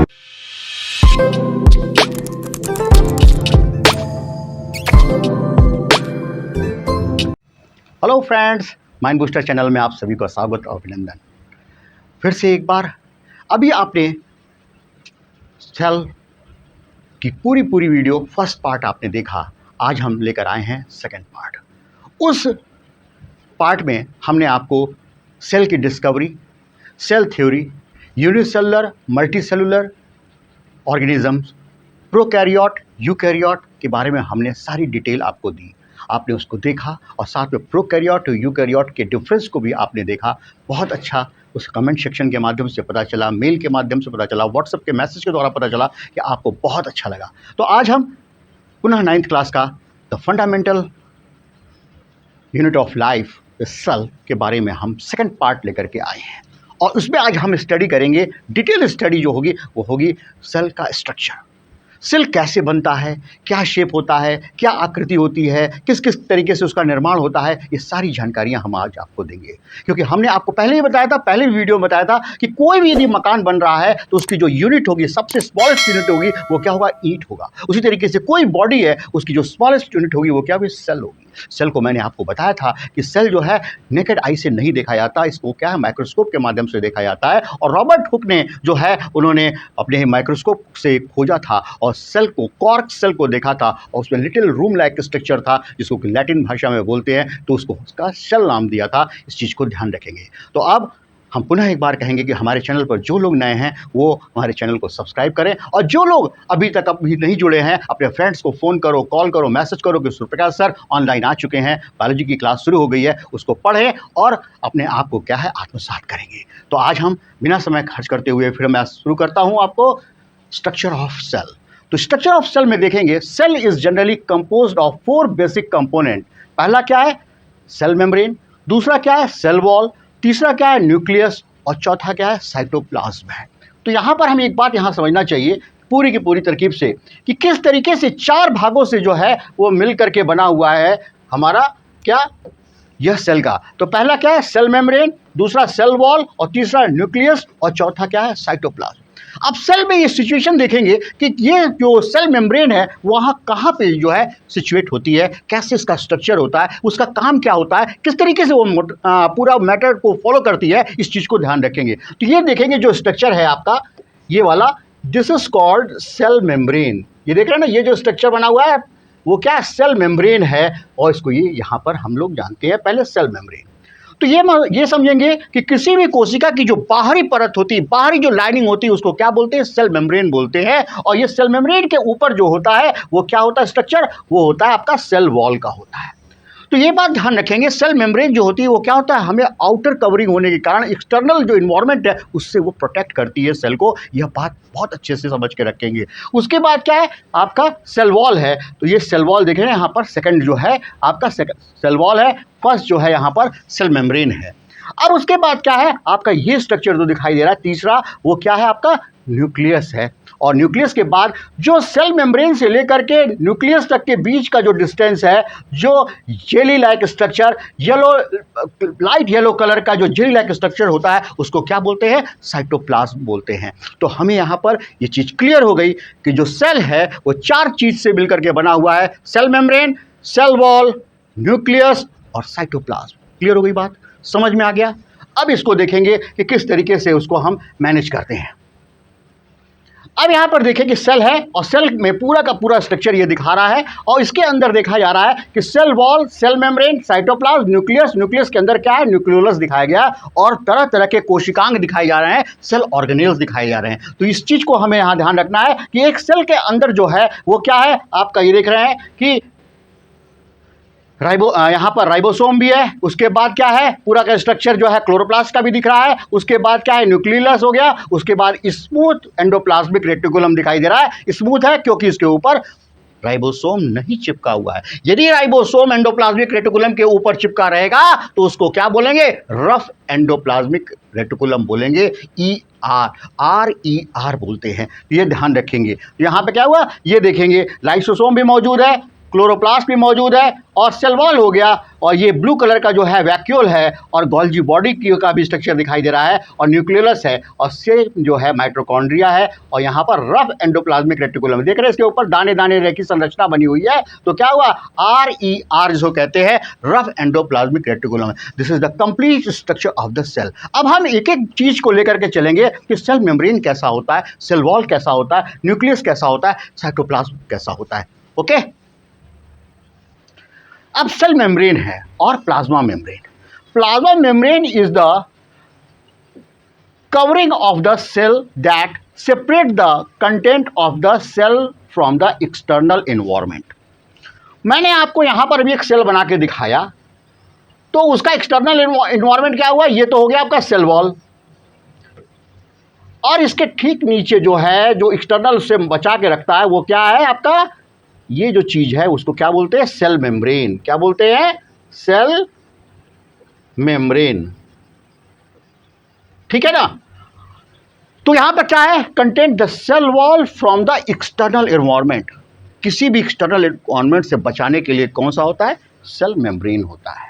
Hello friends, mind booster channel में आप सभी को स्वागत और अभिनंदन। फिर से एक बार, अभी आपने सेल की पूरी वीडियो फर्स्ट पार्ट आपने देखा। आज हम लेकर आए हैं सेकंड पार्ट। उस पार्ट में हमने आपको सेल की discovery, cell theory, unicellular multicellular organisms, prokaryote eukaryote के बारे में हमने सारी डिटेल आपको दी। आपने उसको देखा और साथ में प्रोकैरियोट और यूकैरियोट के डिफरेंस को भी आपने देखा। बहुत अच्छा उस कमेंट सेक्शन के माध्यम से पता चला, मेल के माध्यम से पता चला, व्हाट्सएप के मैसेज के द्वारा पता चला कि आपको बहुत अच्छा लगा। तो आज हम पुनः 9th क्लास का the fundamental unit of life cell के बारे में हम सेकंड पार्ट लेकर के आए हैं और उसमें आज हम स्टडी करेंगे। डिटेल स्टडी जो होगी वो होगी सेल का स्ट्रक्चर। सेल कैसे बनता है, क्या शेप होता है, क्या आकृति होती है, किस किस तरीके से उसका निर्माण होता है, ये सारी जानकारियां हम आज आपको देंगे। क्योंकि हमने आपको पहले ही बताया था, पहले वीडियो में बताया था कि कोई भी यदि मकान बन रहा है तो उसकी जो यूनिट होगी, सबसे स्मॉलेस्ट यूनिट होगी, वो क्या होगा? ईंट होगा। उसी तरीके से कोई बॉडी है, उसकी जो स्मॉलेस्ट यूनिट होगी वो क्या होगी? सेल होगी। सेल को मैंने आपको बताया था कि सेल जो है नेकेड आई से नहीं देखा जाता, इसको क्या है माइक्रोस्कोप के माध्यम से देखा जाता है। और रॉबर्ट हुक ने जो है उन्होंने अपने माइक्रोस्कोप से खोजा था और सेल को, कॉर्क सेल को देखा था और उसमें लिटिल रूम लाइक स्ट्रक्चर था जिसको लैटिन भाषा में बोलते हैं, तो उसको उसका सेल नाम दिया था। इस चीज़ को ध्यान रखेंगे। तो अब हम पुनः एक बार कहेंगे कि हमारे चैनल पर जो लोग नए हैं वो हमारे चैनल को सब्सक्राइब करें और जो लोग अभी नहीं जुड़े हैं अपने फ्रेंड्स को फ़ोन करो, कॉल करो, मैसेज करो कि सूर्यप्रकाश सर ऑनलाइन आ चुके हैं, बायोलॉजी की क्लास शुरू हो गई है, उसको पढ़ें और अपने आप को क्या है आत्मसात करेंगे। तो आज हम बिना समय खर्च करते हुए फिर मैं शुरू करता हूँ आपको स्ट्रक्चर ऑफ सेल। तो स्ट्रक्चर ऑफ सेल में देखेंगे cell is generally composed of 4 basic component. पहला क्या है? Cell membrane. दूसरा क्या है? Cell wall. तीसरा क्या है? न्यूक्लियस। और चौथा क्या है? साइटोप्लाज्म है। तो यहाँ पर हमें एक बात यहाँ समझना चाहिए पूरी की पूरी तरकीब से कि किस तरीके से 4 भागों से जो है वो मिल करके बना हुआ है हमारा क्या यह सेल का। तो पहला क्या है? Cell membrane. दूसरा सेल वॉल और तीसरा न्यूक्लियस और चौथा क्या है? साइटोप्लाज्म। अब सेल में ये सिचुएशन देखेंगे कि ये जो सेल मेम्ब्रेन है वहाँ कहाँ पे जो है सिचुएट होती है, कैसे इसका स्ट्रक्चर होता है, उसका काम क्या होता है, किस तरीके से वो पूरा मैटर को फॉलो करती है, इस चीज़ को ध्यान रखेंगे। तो ये देखेंगे जो स्ट्रक्चर है आपका ये वाला, this is called cell membrane. ये देख रहे हैं ना, ये जो स्ट्रक्चर बना हुआ है वो क्या है? सेल मेम्ब्रेन है और इसको ये यहाँ पर हम लोग जानते हैं पहले सेल मेम्ब्रेन। तो ये समझेंगे कि किसी भी कोशिका की जो बाहरी परत होती है, बाहरी जो लाइनिंग होती है उसको क्या बोलते हैं? सेल मेम्ब्रेन बोलते हैं। और ये सेल मेम्ब्रेन के ऊपर जो होता है वो क्या होता है स्ट्रक्चर? वो होता है आपका सेल वॉल का होता है। तो ये बात ध्यान रखेंगे, सेल मेम्ब्रेन जो होती है वो क्या होता है? हमें आउटर कवरिंग होने के कारण एक्सटर्नल जो इन्वायरमेंट है उससे वो प्रोटेक्ट करती है सेल को। यह बात बहुत अच्छे से समझ के रखेंगे। उसके बाद क्या है? आपका सेल वॉल है। तो ये सेल वॉल देख रहे हैं यहाँ पर, सेकंड जो है आपका सेल वॉल है, फर्स्ट जो है यहाँ पर सेल मेम्ब्रेन है। अब उसके बाद क्या है? आपका ये स्ट्रक्चर जो दिखाई दे रहा है तीसरा, वो क्या है? आपका न्यूक्लियस है। और न्यूक्लियस के बाद जो सेल मेम्ब्रेन से लेकर के न्यूक्लियस तक के बीच का जो डिस्टेंस है, जो jelly like structure, light yellow colour का जो जेली लाइक स्ट्रक्चर होता है उसको क्या बोलते हैं? साइटोप्लाज्म बोलते हैं। तो हमें यहाँ पर ये चीज़ क्लियर हो गई कि जो सेल है वो 4 चीज़ से मिलकर के बना हुआ है, cell membrane, cell wall, nucleus और साइटोप्लाज्म। क्लियर हो गई बात? समझ में आ गया? अब इसको देखेंगे कि किस तरीके से उसको हम मैनेज करते हैं। अब यहाँ पर देखें कि सेल है और सेल में पूरा का पूरा स्ट्रक्चर ये दिखा रहा है और इसके अंदर देखा जा रहा है कि cell wall, cell membrane, cytoplasm, nucleus. Nucleus के अंदर क्या है? न्यूक्लियोलस दिखाया गया और तरह तरह के कोशिकांग दिखाए जा रहे हैं, सेल ऑर्गेनेल्स दिखाए जा रहे हैं। तो इस चीज़ को हमें यहाँ ध्यान रखना है कि एक सेल के अंदर जो है वो क्या है आपका, ये देख रहे हैं कि यहाँ पर राइबोसोम भी है। उसके बाद क्या है? पूरा का स्ट्रक्चर जो है क्लोरोप्लास्ट का भी दिख रहा है। उसके बाद क्या है? न्यूक्लियस हो गया। उसके बाद स्मूथ एंडोप्लाज्मिक रेटिकुलम दिखाई दे रहा है। स्मूथ है क्योंकि इसके ऊपर राइबोसोम नहीं चिपका हुआ है। यदि राइबोसोम एंडोप्लाज्मिक रेटिकुलम के ऊपर चिपका रहेगा तो उसको क्या बोलेंगे? रफ एंडोप्लाज्मिक रेटिकुलम बोलेंगे। RER बोलते हैं। तो ये ध्यान रखेंगे। तो यहाँ पे क्या हुआ? ये देखेंगे लाइसोसोम भी मौजूद है, क्लोरोप्लास्ट भी मौजूद है और सेल वॉल हो गया, और ये ब्लू कलर का जो है वैक्यूल है, और गोल्जी बॉडी की का भी स्ट्रक्चर दिखाई दे रहा है, और न्यूक्लियस है, और सेल जो है माइटोकॉन्ड्रिया है, और यहाँ पर रफ एंडोप्लाज्मिक रेटिकुलम देख रहे हैं, इसके ऊपर दाने दाने रेखी संरचना बनी हुई है। तो क्या हुआ, RER जो कहते हैं rough endoplasmic reticulum. This is the complete structure of the cell. अब हम एक एक चीज को लेकर के चलेंगे कि सेल मेम्ब्रेन कैसा होता है, सेल वॉल कैसा होता है, न्यूक्लियस कैसा होता है, साइटोप्लाज्म कैसा होता है। ओके, अब सेल मेम्ब्रेन है और plasma membrane. Plasma membrane is the covering of the cell that separate the content of the cell from the external environment. मैंने आपको यहां पर भी एक सेल बना के दिखाया, तो उसका एक्सटर्नल एनवायरनमेंट क्या हुआ, ये तो हो गया आपका सेल वॉल, और इसके ठीक नीचे जो है, जो एक्सटर्नल से बचा के रखता है, वो क्या है आपका, ये जो चीज है उसको क्या बोलते हैं, सेल मेम्ब्रेन। क्या बोलते हैं, सेल मेम्ब्रेन। ठीक है ना। तो यहां पर क्या है, content the cell wall from the external environment. किसी भी एक्सटर्नल एनवायरनमेंट से बचाने के लिए कौन सा होता है, सेल मेम्ब्रेन होता है।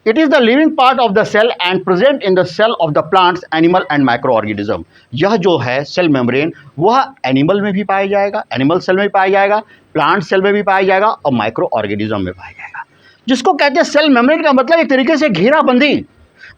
It is the living part of the cell and present in the cell of the plants, animal and micro organism. यह जो है सेल मेम्ब्रेन, वह एनिमल में भी पाया जाएगा, एनिमल सेल में भी पाया जाएगा, प्लांट सेल में भी पाया जाएगा, और माइक्रो ऑर्गेनिज्म में पाया जाएगा। जिसको कहते हैं सेल मेम्ब्रेन का मतलब एक तरीके से घेराबंदी।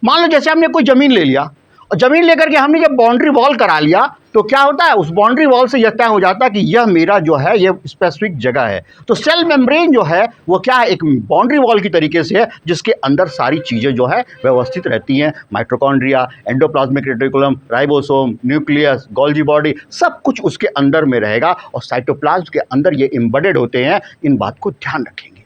मान लो जैसे हमने कोई जमीन ले लिया, और जमीन लेकर के हमने जब बाउंड्री वॉल करा लिया, तो क्या होता है, उस बाउंड्री वॉल से यह तय हो जाता है कि यह मेरा जो है ये स्पेसिफिक जगह है। तो सेल मेम्ब्रेन जो है वो क्या है, एक बाउंड्री वॉल की तरीके से है, जिसके अंदर सारी चीज़ें जो है व्यवस्थित रहती हैं। Mitochondria, endoplasmic reticulum, ribosome, nucleus, Golgi body, सब कुछ उसके अंदर में रहेगा, और साइटोप्लाज्म के अंदर ये एम्बेडेड होते हैं। इन बात को ध्यान रखेंगे।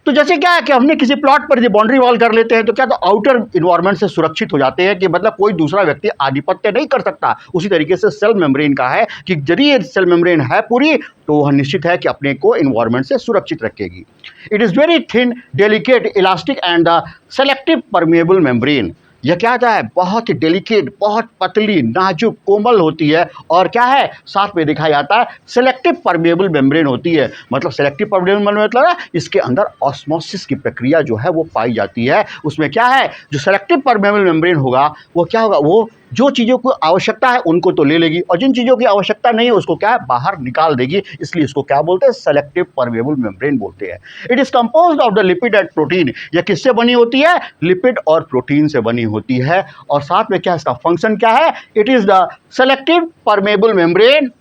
तो जैसे क्या है कि हमने किसी प्लॉट पर जो बाउंड्री वॉल कर लेते हैं, तो क्या, तो आउटर इन्वायरमेंट से सुरक्षित हो जाते हैं, कि मतलब कोई दूसरा व्यक्ति आधिपत्य नहीं कर सकता। उसी तरीके से सेल मेम्ब्रेन का है कि यदि ये सेल मेम्ब्रेन है पूरी, तो वह निश्चित है कि अपने को इन्वायरमेंट से सुरक्षित रखेगी। It is very thin, delicate, elastic and the selective permeable membrane. यह क्या होता है, बहुत ही डेलिकेट, बहुत पतली, नाजुक, कोमल होती है, और क्या है, साथ में देखा जाता है सेलेक्टिव परमेबल मेम्ब्रेन होती है। मतलब सेलेक्टिव परमेबल मतलब है, इसके अंदर ऑस्मोसिस की प्रक्रिया जो है वो पाई जाती है। उसमें क्या है, जो सेलेक्टिव परमेबल मेम्ब्रेन होगा वो क्या होगा, वो जो चीज़ों को आवश्यकता है उनको तो ले लेगी, और जिन चीज़ों की आवश्यकता नहीं है उसको क्या है, बाहर निकाल देगी। इसलिए इसको क्या बोलते हैं, सेलेक्टिव परमेबल मेम्ब्रेन बोलते हैं। It is composed of the lipid and protein. यह किससे बनी होती है, लिपिड और प्रोटीन से बनी होती है। और साथ में क्या, इसका फंक्शन क्या है, it is the selective permeable membrane.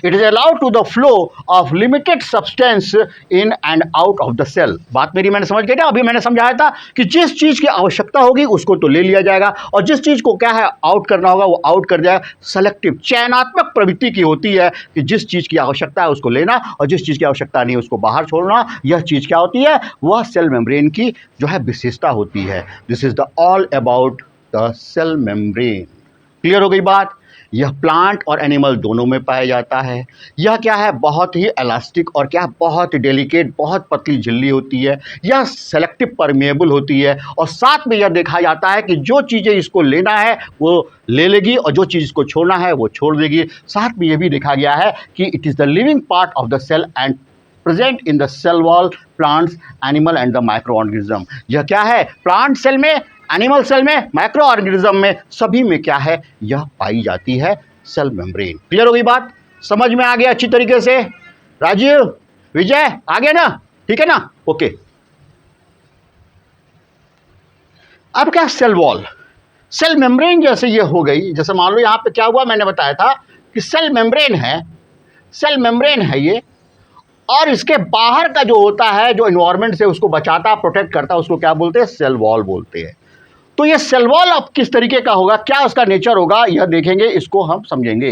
It is allowed to the flow of limited substance in and out of the cell. बात मेरी मैंने समझ गई ना, अभी मैंने समझाया था कि जिस चीज़ की आवश्यकता होगी उसको तो ले लिया जाएगा, और जिस चीज़ को क्या है आउट करना होगा वो आउट कर जाएगा। सेलेक्टिव, चयनात्मक प्रवृत्ति की होती है कि जिस चीज़ की आवश्यकता है उसको लेना, और जिस चीज़ की आवश्यकता नहीं है उसको बाहर छोड़ना। यह चीज़ क्या होती है, वह सेल मेम्ब्रेन की जो है विशेषता होती है। This is the all about the cell membrane. Clear हो गई बात। यह प्लांट और एनिमल दोनों में पाया जाता है। यह क्या है, बहुत ही इलास्टिक और क्या, बहुत डेलिकेट, बहुत पतली झिल्ली होती है। यह सेलेक्टिव परमेबल होती है, और साथ में यह देखा जाता है कि जो चीज़ें इसको लेना है वो ले लेगी, और जो चीज़ इसको छोड़ना है वो छोड़ देगी। साथ में यह भी देखा गया है कि it is the living part of the cell and present in the cell wall, plants, animal and the micro organism. यह क्या है, प्लांट सेल में, एनिमल सेल में, माइक्रो ऑर्गेनिज्म में, सभी में क्या है, यह पाई जाती है सेल मेम्ब्रेन। क्लियर हो गई बात, समझ में आ गया अच्छी तरीके से। राजीव, विजय, आ गया ना, ठीक है ना, ओके। अब क्या, सेल वॉल, सेल मेम्ब्रेन जैसे ये हो गई। जैसे मान लो यहाँ पे क्या हुआ, मैंने बताया था कि सेल मेम्ब्रेन है, सेल मेम्ब्रेन है ये, और इसके बाहर का जो होता है, जो एनवायरनमेंट से उसको बचाता, प्रोटेक्ट करता है, उसको क्या बोलते हैं, सेल वॉल बोलते हैं। तो ये सेल वॉल अब किस तरीके का होगा, क्या उसका नेचर होगा, यह देखेंगे, इसको हम समझेंगे।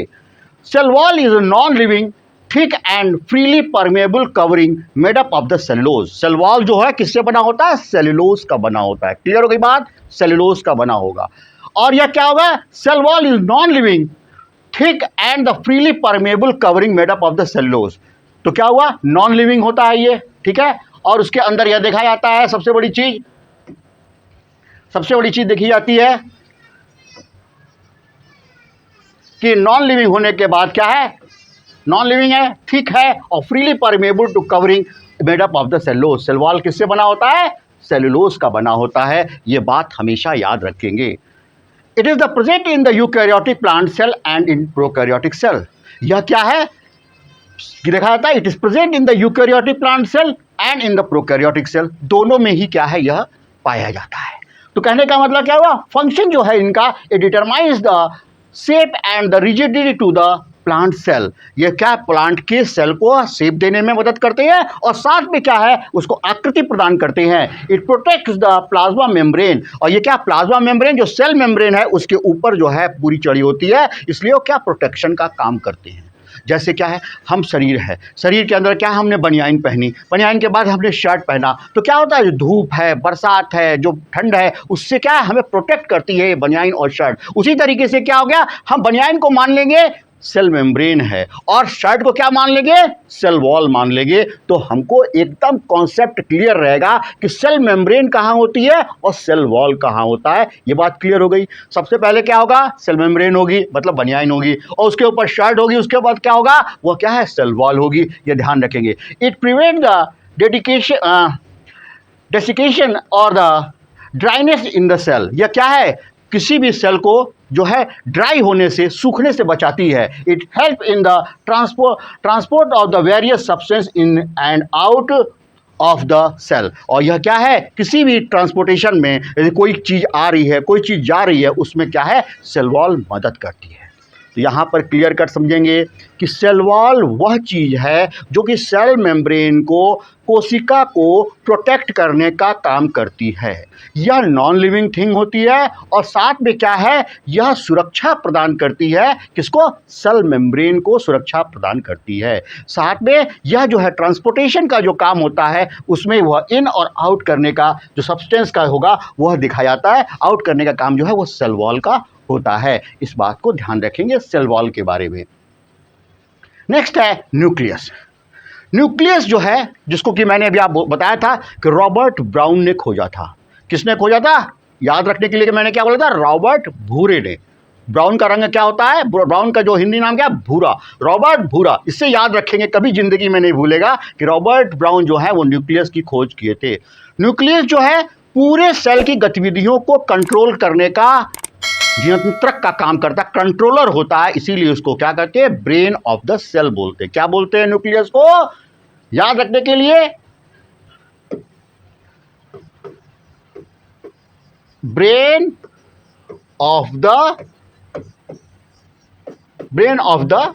Cell wall is non living, thick and freely permeable covering made up of the cellulose. Cell wall जो है किससे बना होता है, सेलुलोज का बना होता है। क्लियर हो गई बात, सेलुलोज का बना होगा। और यह क्या होगा, cell wall is non living, thick and the freely permeable covering made up of the cellulose. तो क्या हुआ, नॉन लिविंग होता है ये, ठीक है। और उसके अंदर यह देखा जाता है, सबसे बड़ी चीज देखी जाती है कि नॉन लिविंग होने के बाद क्या है, नॉन लिविंग है, थिक है और freely permeable to covering, made up of the cellulose. Cell wall किससे बना होता है? सेलुलोज का बना होता है। ये बात हमेशा याद रखेंगे। It is the present in the eukaryotic plant cell and in prokaryotic cell. यह क्या है? देखा जाता है it is present in the eukaryotic plant cell and in the prokaryotic cell, दोनों में ही क्या है? यह पाया जाता है। तो कहने का मतलब क्या हुआ? फंक्शन जो है इनका, it determines the shape and the rigidity to the plant cell. ये क्या? प्लांट के सेल को शेप देने में मदद करते हैं और साथ में क्या है? उसको आकृति प्रदान करते हैं। It protects the plasma membrane, और ये क्या? प्लाज्मा मेम्ब्रेन जो सेल मेम्ब्रेन है उसके ऊपर जो है पूरी चढ़ी होती है, इसलिए वो क्या? प्रोटेक्शन का काम करते हैं। जैसे क्या है? हम शरीर है, शरीर के अंदर क्या? हमने बनियाइन पहनी, बनियाइन के बाद हमने शर्ट पहना, तो क्या होता है? जो धूप है, बरसात है, जो ठंड है, उससे क्या है? हमें प्रोटेक्ट करती है बनियाइन और शर्ट। उसी तरीके से क्या हो गया? हम बनियाइन को मान लेंगे सेल मेम्ब्रेन है और शर्ट को क्या मान लेंगे? सेल वॉल मान लेंगे। तो हमको एकदम कॉन्सेप्ट क्लियर रहेगा कि सेल मेम्ब्रेन कहाँ होती है और सेल वॉल कहाँ होता है। ये बात क्लियर हो गई। सबसे पहले क्या होगा? सेल मेम्ब्रेन होगी, मतलब बनियाइन होगी, और उसके ऊपर शर्ट होगी, उसके बाद क्या होगा? वो क्या है? सेल वॉल होगी। ये ध्यान रखेंगे। इट प्रिवेंट द डेसिकेशन और the dryness in the cell. यह क्या है? किसी भी सेल को जो है ड्राई होने से, सूखने से बचाती है। It help in the transport of the various substance in and out of the cell. और यह क्या है? किसी भी ट्रांसपोर्टेशन में यदि कोई चीज़ आ रही है, कोई चीज़ जा रही है, उसमें क्या है? सेल वॉल मदद करती है। तो यहाँ पर क्लियर कट समझेंगे कि सेल वॉल वह चीज़ है जो कि सेल मेम्ब्रेन को, कोशिका को प्रोटेक्ट करने का काम करती है। यह नॉन लिविंग थिंग होती है और साथ में क्या है? यह सुरक्षा प्रदान करती है। किसको? सेल मेम्ब्रेन को सुरक्षा प्रदान करती है। साथ में यह जो है ट्रांसपोर्टेशन का जो काम होता है, उसमें वह इन और आउट करने का जो सब्सटेंस का होगा वह दिखाया जाता है। आउट करने का काम जो है वो सेल वॉल का होता है। इस बात को ध्यान रखेंगे सेल वॉल के बारे में। नेक्स्ट है न्यूक्लियस। न्यूक्लियस जो है, जिसको कि मैंने अभी आप बताया था कि रॉबर्ट ब्राउन ने खोजा था। किसने खोजा था? याद रखने के लिए कि मैंने क्या बोला था? रॉबर्ट भूरे ने। ब्राउन का रंग क्या होता है? ब्राउन का जो हिंदी नाम क्या है? भूरा। रॉबर्ट भूरा, इससे याद रखेंगे, कभी जिंदगी में नहीं भूलेगा कि रॉबर्ट ब्राउन जो है वो न्यूक्लियस की खोज किए थे। न्यूक्लियस जो है पूरे सेल की गतिविधियों को कंट्रोल करने का नियंत्रक का काम करता है, कंट्रोलर होता है। इसीलिए उसको क्या कहते हैं? ब्रेन ऑफ द सेल बोलते हैं। क्या बोलते हैं न्यूक्लियस को? याद रखने के लिए brain of the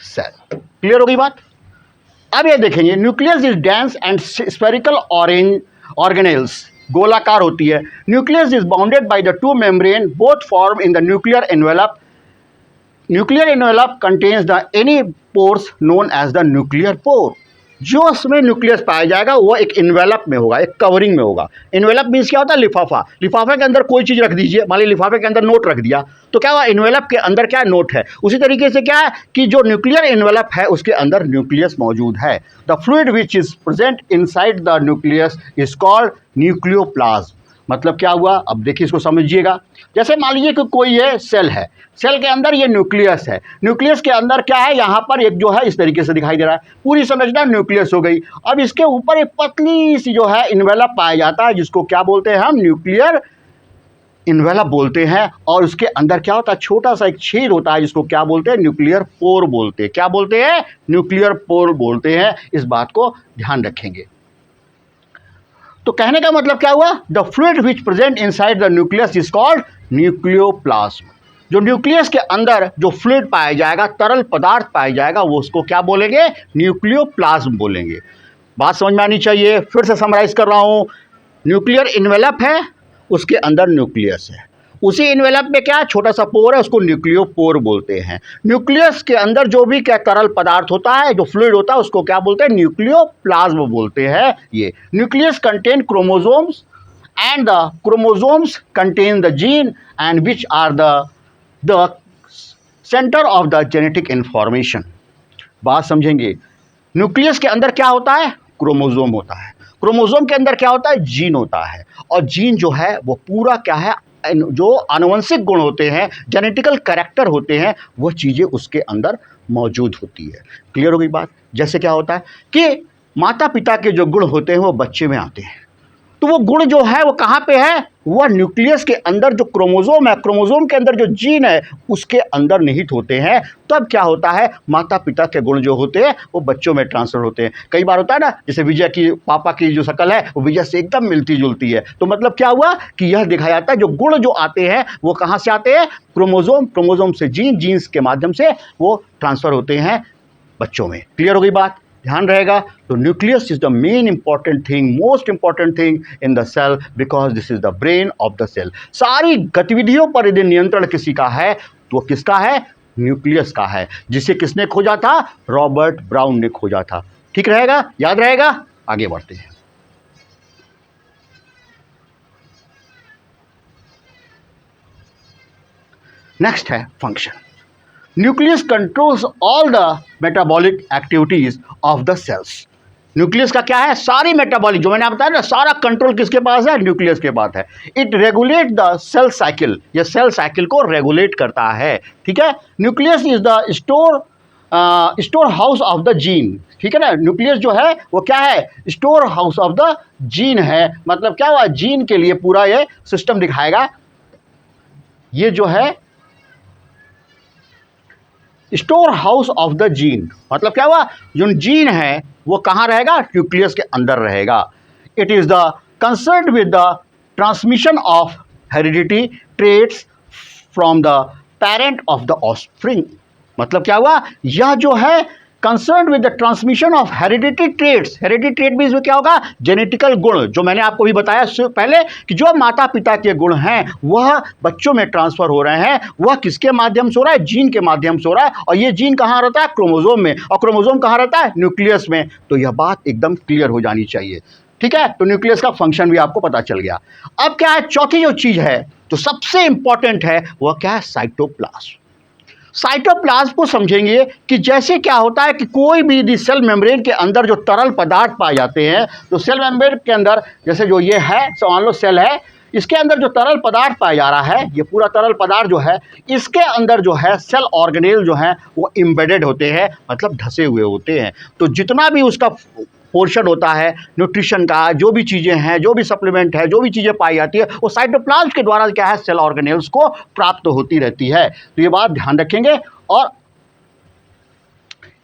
cell. Clear हो गई बात? अब ये देखेंगे, nucleus is dense and spherical organelles, गोलाकार होती है। Nucleus is bounded by the two membrane, both form in the nuclear envelope. Nuclear envelope contains the any pores known as the nuclear pore. जो उसमें न्यूक्लियस पाया जाएगा वो एक envelope में होगा, एक कवरिंग में होगा। इन्वेलप मीन्स क्या होता है? लिफाफा। लिफाफे के अंदर कोई चीज़ रख दीजिए, मान लीजिए लिफाफे के अंदर नोट रख दिया, तो क्या हुआ? इन्वेलप के अंदर क्या नोट है। उसी तरीके से क्या है कि जो न्यूक्लियर इन्वेलप है उसके अंदर न्यूक्लियस मौजूद है। The fluid which is present inside the nucleus is called nucleoplasm. मतलब क्या हुआ? अब देखिए, इसको समझिएगा। जैसे मान लीजिए कि कोई ये सेल है, सेल के अंदर ये न्यूक्लियस है। न्यूक्लियस के अंदर क्या है? यहाँ पर एक जो है इस तरीके से दिखाई दे रहा है, पूरी संरचना न्यूक्लियस हो गई। अब इसके ऊपर एक पतली सी जो है इन्वेलप पाया जाता है, जिसको क्या बोलते हैं हम? न्यूक्लियर इन्वेलप बोलते हैं। और उसके अंदर क्या होता है? छोटा सा एक छेद होता है, जिसको क्या बोलते हैं? न्यूक्लियर पोर बोलते हैं। क्या बोलते हैं? न्यूक्लियर पोर बोलते हैं। इस बात को ध्यान रखेंगे। तो कहने का मतलब क्या हुआ? The fluid which present inside the nucleus is called nucleoplasm. जो न्यूक्लियस के अंदर जो फ्लूइड पाया जाएगा, तरल पदार्थ पाया जाएगा, वो उसको क्या बोलेंगे? न्यूक्लियोप्लाज्म बोलेंगे। बात समझ में आनी चाहिए। फिर से समराइज कर रहा हूँ। न्यूक्लियर इन्वेलप है, उसके अंदर न्यूक्लियस है। उसी इन्वेलप में क्या छोटा सा पोर है, उसको न्यूक्लियोपोर बोलते हैं। न्यूक्लियस के अंदर जो भी क्या तरल पदार्थ होता है, जो फ्लूइड होता है, उसको क्या बोलते हैं? न्यूक्लियोप्लाज्म बोलते हैं। ये nucleus contain chromosomes and the chromosomes contain the gene and which are the centre of the genetic information. बात समझेंगे। न्यूक्लियस के अंदर क्या होता है? क्रोमोसोम होता है। क्रोमोसोम के अंदर क्या होता है? जीन होता है। और जीन जो है वो पूरा क्या है? जो आनुवंशिक गुण होते हैं, जेनेटिकल कैरेक्टर होते हैं, वो चीज़ें उसके अंदर मौजूद होती है। क्लियर हो गई बात? जैसे क्या होता है कि माता पिता के जो गुण होते हैं वो बच्चे में आते हैं, तो वो गुण जो है वो कहाँ पे है? वह न्यूक्लियस के अंदर जो क्रोमोसोम है, क्रोमोसोम के अंदर जो जीन है उसके अंदर निहित होते हैं। तब क्या होता है, माता पिता के गुण जो होते हैं वो बच्चों में ट्रांसफर होते हैं। कई बार होता है ना, जैसे विजय की पापा की जो शक्ल है वो विजय से एकदम मिलती जुलती है, तो मतलब क्या हुआ कि यह दिखाया जाता है जो गुण जो आते हैं वो कहाँ से आते हैं? क्रोमोसोम, क्रोमोसोम से जीन, जीन्स के माध्यम से वो ट्रांसफर होते हैं बच्चों में। क्लियर हो गई बात? ध्यान रहेगा। तो nucleus is the main important thing, most important thing in the cell, because this is the brain of the cell. सारी गतिविधियों पर यदि नियंत्रण किसी का है तो किसका है? न्यूक्लियस का है, जिसे किसने खोजा था? रॉबर्ट ब्राउन ने खोजा था। ठीक रहेगा? याद रहेगा? आगे बढ़ते हैं। नेक्स्ट है function. Nucleus controls all the metabolic activities of the cells. Nucleus का क्या है? सारी मेटाबॉलिक, जो मैंने बताया ना, सारा कंट्रोल किसके पास है? न्यूक्लियस के पास है। It regulate the cell cycle, ये सेल साइकिल को रेगुलेट करता है। ठीक है? Nucleus is the store house of the gene. ठीक है ना? न्यूक्लियस जो है वो क्या है? Store house of the gene है। मतलब क्या हुआ? जीन के लिए पूरा ये सिस्टम दिखाएगा। ये जो है store house of the gene, मतलब क्या हुआ? जो जीन है वो कहाँ रहेगा? न्यूक्लियस के अंदर रहेगा। It is the concern with the transmission of heredity traits from the parent of the offspring. मतलब क्या हुआ? यह जो है concern with the transmission of heredity traits. Heredity trait भी इसमें क्या होगा? जेनेटिकल गुण, जो मैंने आपको भी बताया पहले कि जो माता पिता के गुण हैं वह बच्चों में ट्रांसफर हो रहे हैं। वह किसके माध्यम से हो रहा है? जीन के माध्यम से हो रहा है। और ये जीन कहाँ रहता है? क्रोमोसोम में। और क्रोमोसोम कहाँ रहता है? न्यूक्लियस में। तो यह बात एकदम क्लियर हो जानी चाहिए। ठीक है? तो न्यूक्लियस का फंक्शन भी आपको पता चल गया। अब क्या है? चौथी जो चीज है जो सबसे इंपॉर्टेंट है वह क्या है? साइटोप्लाज्म। साइटोप्लाज्म को समझेंगे कि जैसे क्या होता है कि कोई भी यदि सेल मेम्ब्रेन के अंदर जो तरल पदार्थ पाए जाते हैं, तो सेल मेम्ब्रेन के अंदर जैसे जो ये है, मान लो सेल है, इसके अंदर जो तरल पदार्थ पाया जा रहा है, ये पूरा तरल पदार्थ जो है, इसके अंदर जो है सेल ऑर्गेनेल जो है वो एम्बेडेड होते हैं, मतलब धसे हुए होते हैं। तो जितना भी उसका पोर्शन होता है न्यूट्रिशन का, जो भी चीज़ें हैं, जो भी सप्लीमेंट है, जो भी चीज़ें पाई जाती है, वो साइटोप्लाज्म के द्वारा क्या है? सेल ऑर्गेनेल्स को प्राप्त होती रहती है। तो ये बात ध्यान रखेंगे। और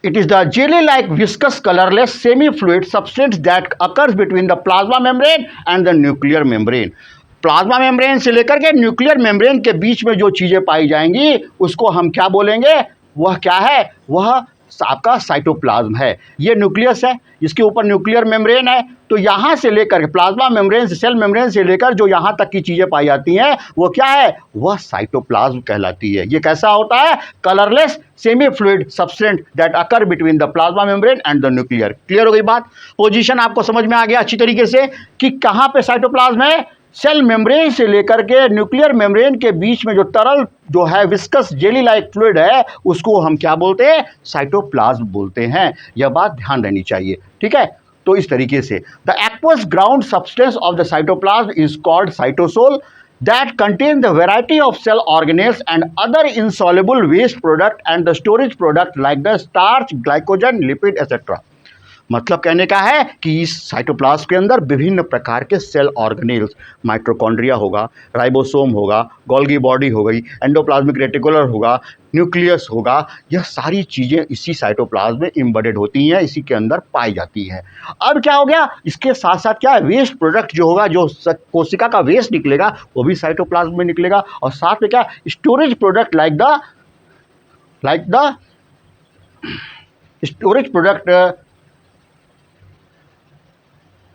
it is the jelly-like viscous colorless semi-fluid substance that occurs between the plasma membrane and the nuclear membrane. Plasma membrane से लेकर के न्यूक्लियर मेम्ब्रेन के बीच में जो चीज़ें पाई जाएंगी उसको हम क्या बोलेंगे? वह क्या है? वह आपका साइटोप्लाज्म है। ये न्यूक्लियस है, इसके ऊपर न्यूक्लियर मेम्ब्रेन है। तो यहाँ से लेकर प्लाज्मा मेम्ब्रेन से, सेल मेम्ब्रेन से लेकर जो यहाँ तक की चीज़ें पाई जाती हैं वो क्या है? वह साइटोप्लाज्म कहलाती है। ये कैसा होता है? Colourless semi fluid substance that occur between the plasma membrane and the nuclear. Clear हो गई बात? पोजीशन आपको समझ में आ गया अच्छी तरीके से कि कहाँ पे साइटोप्लाज्म है? सेल मेम्ब्रेन से लेकर के न्यूक्लियर मेम्ब्रेन के बीच में जो तरल जो है विस्कस जेली लाइक फ्लूइड है उसको हम क्या बोलते हैं? साइटोप्लाज्म बोलते हैं। यह बात ध्यान रहनी चाहिए। ठीक है? तो इस तरीके से the aqueous ground substance of the cytoplasm is called cytosol that contain the variety of cell organelles and other insoluble waste product and the storage product like the starch, glycogen, lipid etc. मतलब कहने का है कि इस cytoplasm के अंदर विभिन्न प्रकार के सेल ऑर्गेनेल्स, माइटोकॉन्ड्रिया होगा, राइबोसोम होगा, गोल्गी बॉडी हो गई, एंडोप्लाज्मिक रेटिकुलर होगा, न्यूक्लियस होगा, यह सारी चीज़ें इसी साइटोप्लाज्म में एम्बेडेड होती हैं, इसी के अंदर पाई जाती हैं। अब क्या हो गया? इसके साथ साथ क्या है? वेस्ट प्रोडक्ट जो होगा, जो कोशिका का वेस्ट निकलेगा वो भी साइटोप्लाज्म में निकलेगा। और साथ में क्या? Storage product like the storage product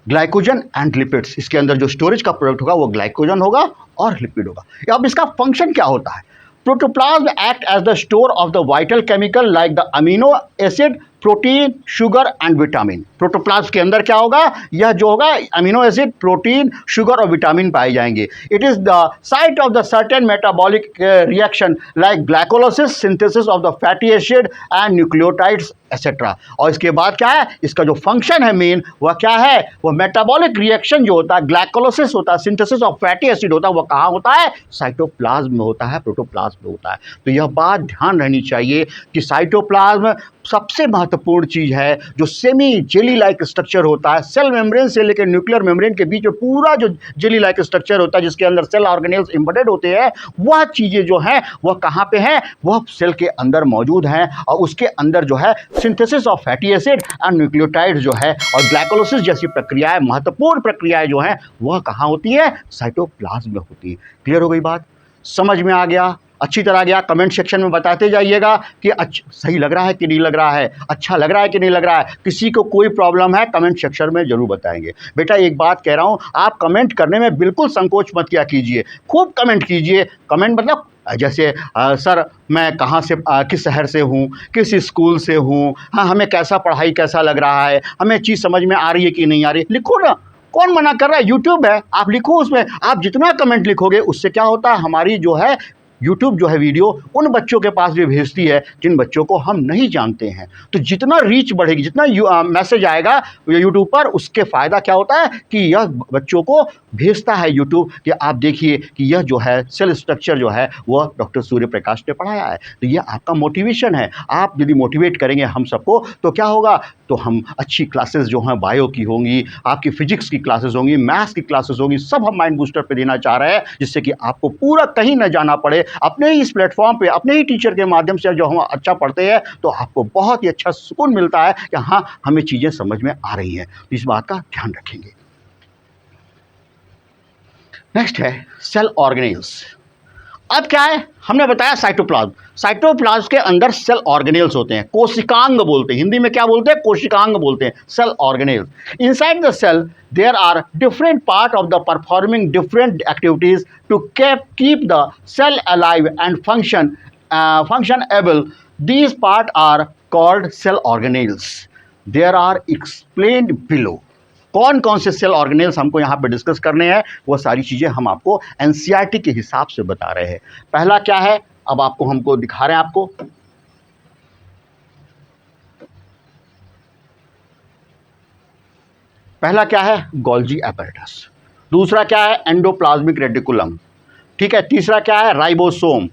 glycogen and lipids. इसके अंदर जो स्टोरेज का प्रोडक्ट होगा वो ग्लाइकोजन होगा और लिपिड होगा। अब इसका फंक्शन क्या होता है? Protoplasm act as the store of the vital chemical like the amino acid, protein, sugar and vitamin. Protoplasm के अंदर क्या होगा, यह जो होगा अमीनो एसिड, प्रोटीन, शुगर और विटामिन पाए जाएंगे। It is the site of the certain metabolic reaction like glycolysis, synthesis of the fatty acid and nucleotides et cetera. और इसके बाद क्या है, इसका जो फंक्शन है मेन, वह क्या है, वह मेटाबॉलिक रिएक्शन जो होता है, ग्लाइकोलाइसिस होता है, सिंथेसिस ऑफ फैटी एसिड होता है, वह कहाँ होता है, साइटोप्लाज्म में होता है, प्रोटोप्लाज्म में होता है। तो यह बात ध्यान रहनी चाहिए कि साइटोप्लाज्म सबसे महत्वपूर्ण चीज है, जो सेमी जेली लाइक स्ट्रक्चर होता है, सेल मेम्ब्रेन से लेकर न्यूक्लियर मेम्ब्रेन के बीच में पूरा जो जेली लाइक स्ट्रक्चर होता है, जिसके अंदर सेल ऑर्गेनेल्स एम्बेडेड होते हैं, वह चीजें जो हैं वह कहाँ पे हैं, वह सेल के अंदर मौजूद हैं। और उसके अंदर जो है synthesis of fatty acid and nucleotide जो है और ग्लाइकोलाइसिस जैसी प्रक्रियाएं, महत्वपूर्ण प्रक्रियाएं जो हैं वह कहाँ होती है, साइटोप्लाज्म में होती है। क्लियर हो गई बात, समझ में आ गया, अच्छी तरह गया? कमेंट सेक्शन में बताते जाइएगा कि सही लग रहा है कि नहीं लग रहा है, अच्छा लग रहा है कि नहीं लग रहा है। किसी को कोई प्रॉब्लम है कमेंट सेक्शन में जरूर बताएंगे। बेटा एक बात कह रहा हूँ, आप कमेंट करने में बिल्कुल संकोच मत किया कीजिए, खूब कमेंट कीजिए। कमेंट मतलब जैसे सर मैं कहाँ से, किस शहर से हूँ, किस स्कूल से हूँ, हाँ हमें कैसा पढ़ाई कैसा लग रहा है, हमें चीज़ समझ में आ रही है कि नहीं आ रही है, लिखो ना। कौन मना कर रहा है, यूट्यूब है, आप लिखो उसमें। आप जितना कमेंट लिखोगे उससे क्या होता है, हमारी जो है यूट्यूब जो है वीडियो उन बच्चों के पास भी भेजती है जिन बच्चों को हम नहीं जानते हैं। तो जितना रीच बढ़ेगी, जितना मैसेज आएगा यूट्यूब पर, उसके फ़ायदा क्या होता है कि यह बच्चों को भेजता है यूट्यूब कि आप देखिए कि यह जो है सेल स्ट्रक्चर जो है वह डॉक्टर सूर्य प्रकाश ने पढ़ाया है। तो यह आपका मोटिवेशन है। आप यदि मोटिवेट करेंगे हम सबको तो क्या होगा, तो हम अच्छी क्लासेस जो हैं बायो की होंगी, आपकी फिजिक्स की क्लासेस होंगी, मैथ्स की क्लासेस होंगी, सब हम माइंड बूस्टर पे देना चाह रहे हैं, जिससे कि आपको पूरा कहीं न जाना पड़े। अपने ही इस प्लेटफॉर्म पे अपने ही टीचर के माध्यम से जो हम अच्छा पढ़ते हैं तो आपको बहुत ही अच्छा सुकून मिलता है कि हाँ हमें चीज़ें समझ में आ रही हैं। तो इस बात का ध्यान रखेंगे। नेक्स्ट है सेल ऑर्गेनेल्स। अब क्या है, हमने बताया साइटोप्लाज्म। साइटोप्लाज्म के अंदर सेल ऑर्गेनेल्स होते हैं, कोशिकांग बोलते हैं, हिंदी में क्या बोलते हैं, कोशिकांग बोलते हैं, cell organelles. Inside the cell there are different part of the performing different activities to keep the cell alive and functionable. These part are called cell organelles. There are explained below. कौन कौन से cell organelles हमको यहाँ पे discuss करने हैं, वो सारी चीज़ें हम आपको एनसीईआरटी के हिसाब से बता रहे हैं। पहला क्या है, अब आपको हमको दिखा रहे हैं आपको। पहला क्या है, गोल्जी एपैरेटस। दूसरा क्या है, एंडोप्लाज्मिक रेटिकुलम। ठीक है, तीसरा क्या है, राइबोसोम।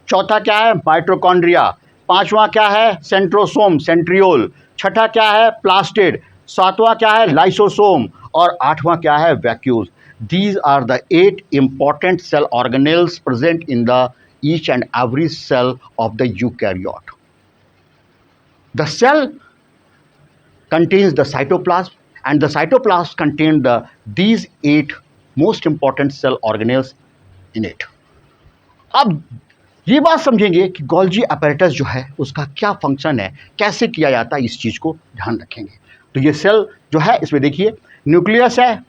चौथा क्या है, माइटोकॉन्ड्रिया। पांचवा क्या है, सेंट्रोसोम, सेंट्रियोल। छठा क्या है, प्लास्टिड। सातवां क्या है, लाइसोसोम। और आठवां क्या है, vacuoles. These are the 8 important cell organelles present in the each and every cell of the eukaryote. The cell contains the cytoplasm and the cytoplasm contains these 8 most important cell organelles in it. अब ये बात समझेंगे कि Golgi apparatus जो है उसका क्या function है, कैसे किया जाता है, इस चीज़ को ध्यान रखेंगे। तो ये सेल जो है इसमें देखिए न्यूक्लियस है,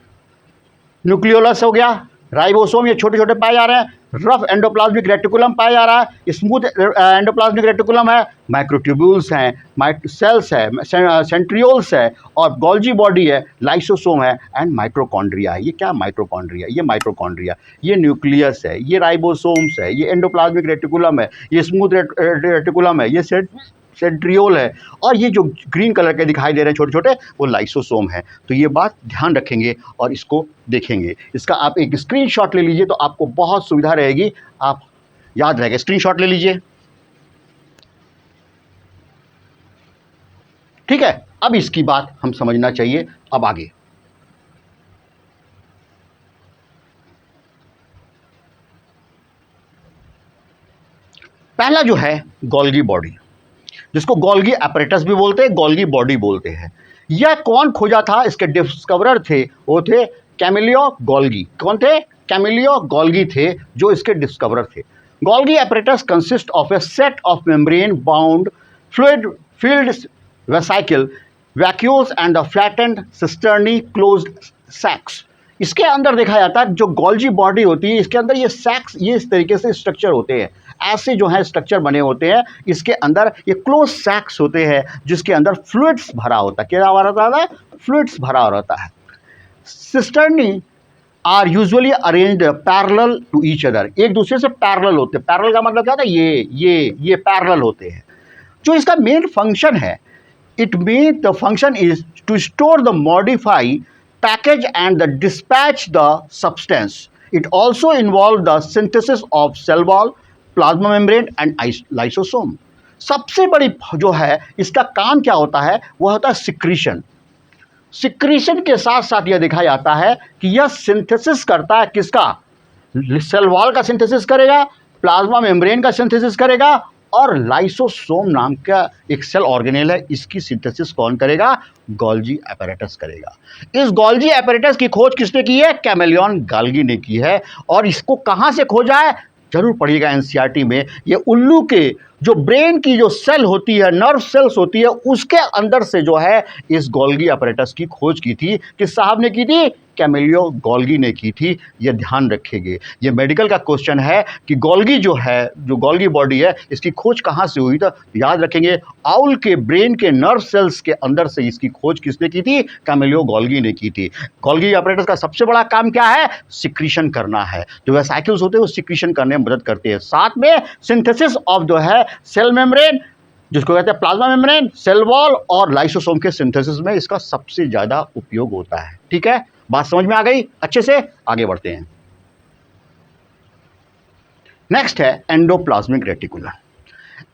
न्यूक्लियोलस हो गया, राइबोसोम ये छोटे छोटे पाए जा रहे हैं, रफ एंडोप्लाज्मिक रेटिकुलम पाया जा रहा है, स्मूथ एंडोप्लाज्मिक रेटिकुलम है, माइक्रोट्यूब्यूल्स हैं, सेल्स है, सेंट्रियोल्स है, और गोल्जी बॉडी है, लाइसोसोम है एंड माइटोकॉन्ड्रिया है। ये क्या, माइटोकॉन्ड्रिया, ये माइटोकॉन्ड्रिया, ये न्यूक्लियस है, ये राइबोसोम्स है, ये एंडोप्लाज्मिक रेटिकुलम है, ये स्मूथ रेटिकुलम है, ये सेंट्रियोल है, और ये जो ग्रीन कलर के दिखाई दे रहे हैं छोटे छोटे वो लाइसोसोम है। तो ये बात ध्यान रखेंगे और इसको देखेंगे। इसका आप एक स्क्रीनशॉट ले लीजिए तो आपको बहुत सुविधा रहेगी, आप याद रहेगा। स्क्रीनशॉट ले लीजिए, ठीक है। अब इसकी बात हम समझना चाहिए। अब आगे पहला जो है गोल्गी बॉडी, जिसको गोल्गी अपैरेटस भी बोलते हैं, गोल्गी बॉडी बोलते हैं। यह कौन खोजा था, इसके डिस्कवरर थे, वो थे कैमिलियो गोल्गी। कौन थे, कैमिलियो गोल्गी थे जो इसके डिस्कवरर थे। Golgi apparatus consists of a set of membrane bound fluid filled vesicle vacuoles and the flattened cisternae closed sacs। इसके अंदर देखा जाता है जो गोल्जी बॉडी होती है इसके अंदर ये सैक्स, ये इस तरीके से स्ट्रक्चर होते हैं, ऐसे जो है स्ट्रक्चर बने होते हैं। इसके अंदर ये क्लोज सैक्स होते हैं जिसके अंदर फ्लूइड्स भरा होता है। क्या भरा होता है, फ्लूइड्स भरा रहता है। Cisternae are usually arranged parallel to each other, एक दूसरे से पैरेलल होते हैं। पैरेलल का मतलब क्या होता है, ये पैरेलल होते हैं। जो इसका मेन फंक्शन है, it mean the function is to store the modify package and the dispatch the substance. It also involve the synthesis of cell wall, plasma membrane and lysosome. सबसे बड़ी जो है इसका काम क्या होता है, वह होता है सिक्रीशन। सिक्रीशन के साथ साथ यह देखा जाता है कि यह सिंथेसिस करता है किसका, सेल वॉल का सिंथेसिस करेगा, प्लाज्मा मेम्ब्रेन का सिंथेसिस करेगा, और लाइसोसोम नाम का एक सेल ऑर्गेनेल है, इसकी सिंथेसिस कौन करेगा, गोल्गी एपैरेटस करेगा। इस गोल्गी एपैरेटस की खोज किसने की है, कैमेलियन गाल्गी ने की है। और इसको कहाँ से खोजा है, जरूर पढ़िएगा एनसीईआरटी में। ये उल्लू के जो ब्रेन की जो सेल होती है, नर्व सेल्स होती है, उसके अंदर से जो है इस गोल्गी अपरेटस की खोज की थी। किस साहब ने की थी, कैमिलियो गोल्गी ने की थी। ये ध्यान रखेंगे, ये मेडिकल का क्वेश्चन है कि गोल्गी जो है, जो गोल्गी बॉडी है, इसकी खोज कहाँ से हुई। तो याद रखेंगे, आउल के ब्रेन के नर्व सेल्स के अंदर से इसकी खोज किसने की थी, कैमिलियो गोल्गी ने की थी। गोल्गी अपरेटस का सबसे बड़ा काम क्या है, सिक्रीशन करना है। जो वेसाइकल्स होते हैं वो सिक्रीशन करने में मदद करते हैं। साथ में सिंथेसिस ऑफ जो है सेल मेम्ब्रेन, जिसको कहते हैं प्लाज्मा मेम्ब्रेन, सेल वॉल और लाइसोसोम के सिंथेसिस में इसका सबसे ज्यादा उपयोग होता है। ठीक है, बात समझ में आ गई, अच्छे से आगे बढ़ते हैं। नेक्स्ट है एंडोप्लाज्मिक रेटिकुलम।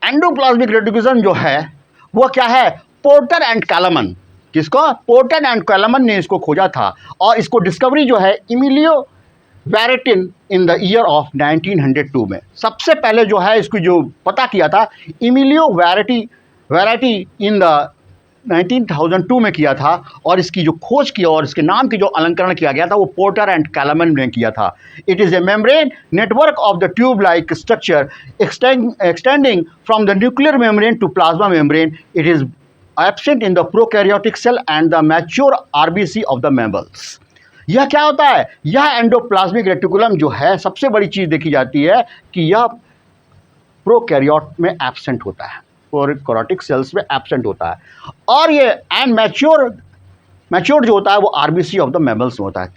एंडोप्लाज्मिक रेटिकुलम जो है वो क्या है, पोर्टर एंड कैलमन, किसको, पोर्टर एंड कैलमन ने इसको खोजा था। और इसको डिस्कवरी जो है Emilio Veratti in the year of 1902 में। सबसे पहले जो है इसको जो पता किया था इमिलियो वेरेटी इन द 1902 में किया था। और इसकी जो खोज की और इसके नाम की जो अलंकरण किया गया था वो पोर्टर एंड कैलमन ने किया था। It is a membrane network of the tube like structure extending from the nuclear membrane to plasma membrane. It is absent in the prokaryotic cell and the mature RBC of the mammals. यह क्या होता है, यह endoplasmic reticulum जो है सबसे बड़ी चीज देखी जाती है कि यह प्रोकैरियोट में एब्सेंट होता है, प्रोकैरियोटिक सेल्स में एब्सेंट होता है। और ये एंड मैच्योर जो होता है वो आरबीसी ऑफ द मैमल्स में होता है।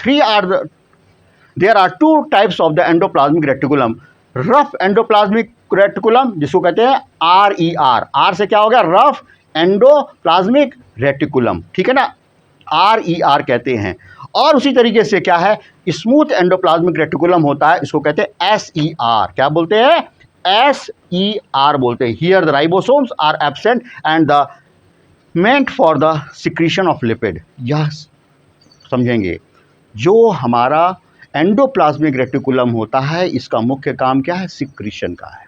There are two types of the endoplasmic reticulum. Rough endoplasmic reticulum, जिसको कहते हैं RER, आर से क्या हो गया, रफ एंडोप्लाज्मिक रेटिकुलम, ठीक है ना, RER कहते हैं। और उसी तरीके से क्या है, स्मूथ एंडोप्लाज्मिक रेटिकुलम होता है, इसको कहते हैं SER। क्या बोलते हैं, SER बोलते हैं। Here the ribosomes are absent and the meant for the secretion of lipid. यह समझेंगे, जो हमारा एंडोप्लाज्मिक रेटिकुलम होता है इसका मुख्य काम क्या है, सिक्रीशन का है।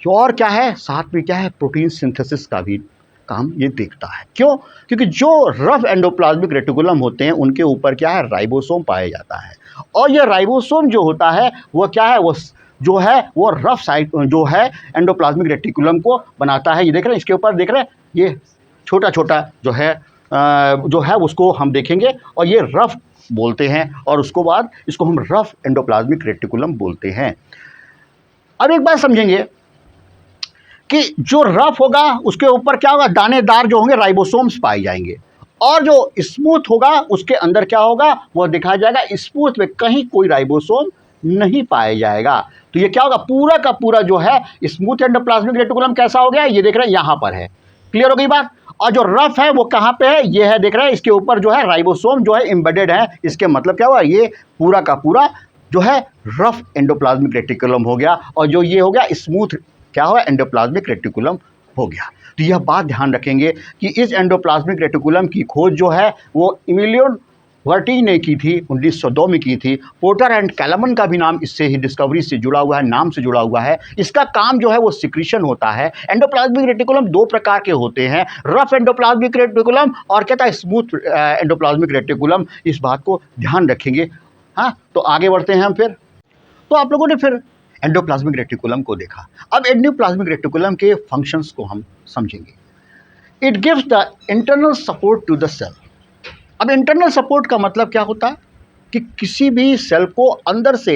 और क्या है, साथ में क्या है, प्रोटीन सिंथेसिस का भी काम ये देखता है। क्यों, क्योंकि जो रफ एंडोप्लाज्मिक रेटिकुलम होते हैं उनके ऊपर क्या है, राइबोसोम पाया जाता है। और ये राइबोसोम जो होता है वो क्या है, वो जो है वो रफ साइड जो है एंडोप्लाज्मिक रेटिकुलम को बनाता है। ये देख रहे हैं, इसके ऊपर देख रहे हैं, ये छोटा छोटा जो है उसको हम देखेंगे और ये रफ बोलते हैं। और उसको बाद इसको हम रफ एंडोप्लाज्मिक रेटिकुलम बोलते हैं। अब एक बात समझेंगे कि जो रफ होगा उसके ऊपर क्या होगा, दानेदार जो होंगे राइबोसोम्स पाए जाएंगे। और जो स्मूथ होगा उसके अंदर क्या होगा, वह दिखाया जाएगा, स्मूथ में कहीं कोई राइबोसोम नहीं पाया जाएगा। तो ये क्या होगा, पूरा का पूरा जो है स्मूथ एंडोप्लाज्मिक रेटिकुलम कैसा हो गया, ये देख रहे हैं यहाँ पर है। क्लियर हो गई बात। और जो रफ है वो कहाँ पे है, ये है, देख रहे हैं, इसके ऊपर जो है राइबोसोम जो है एम्बेडेड है। इसके मतलब क्या हुआ, ये पूरा का पूरा जो है रफ एंडोप्लाज्मिक रेटिकुलम हो गया। और जो ये हो गया स्मूथ क्या हुआ, एंडोप्लाज्मिक रेटिकुलम हो गया। तो यह बात ध्यान रखेंगे कि इस एंडोप्लाज्मिक रेटिकुलम की खोज जो है वो इमिलियो वेरेटी ने की थी, 1902 में की थी। पोर्टर एंड कैलमन का भी नाम इससे ही डिस्कवरी से जुड़ा हुआ है, नाम से जुड़ा हुआ है। इसका काम जो है वो सिक्रीशन होता है। एंडोप्लाज्मिक रेटिकुलम दो प्रकार के होते हैं, रफ एंडोप्लाज्मिक रेटिकुलम और कहता है स्मूथ एंडोप्लाज्मिक रेटिकुलम। इस बात को ध्यान रखेंगे। हाँ, तो आगे बढ़ते हैं हम फिर। तो आप लोगों ने फिर एंडोप्लाज्मिक रेटिकुलम को देखा। अब एंडोप्लाज्मिक रेटिकुलम के फंक्शंस को हम समझेंगे। It gives the internal support to the cell. अब इंटरनल सपोर्ट का मतलब क्या होता है कि किसी भी सेल को अंदर से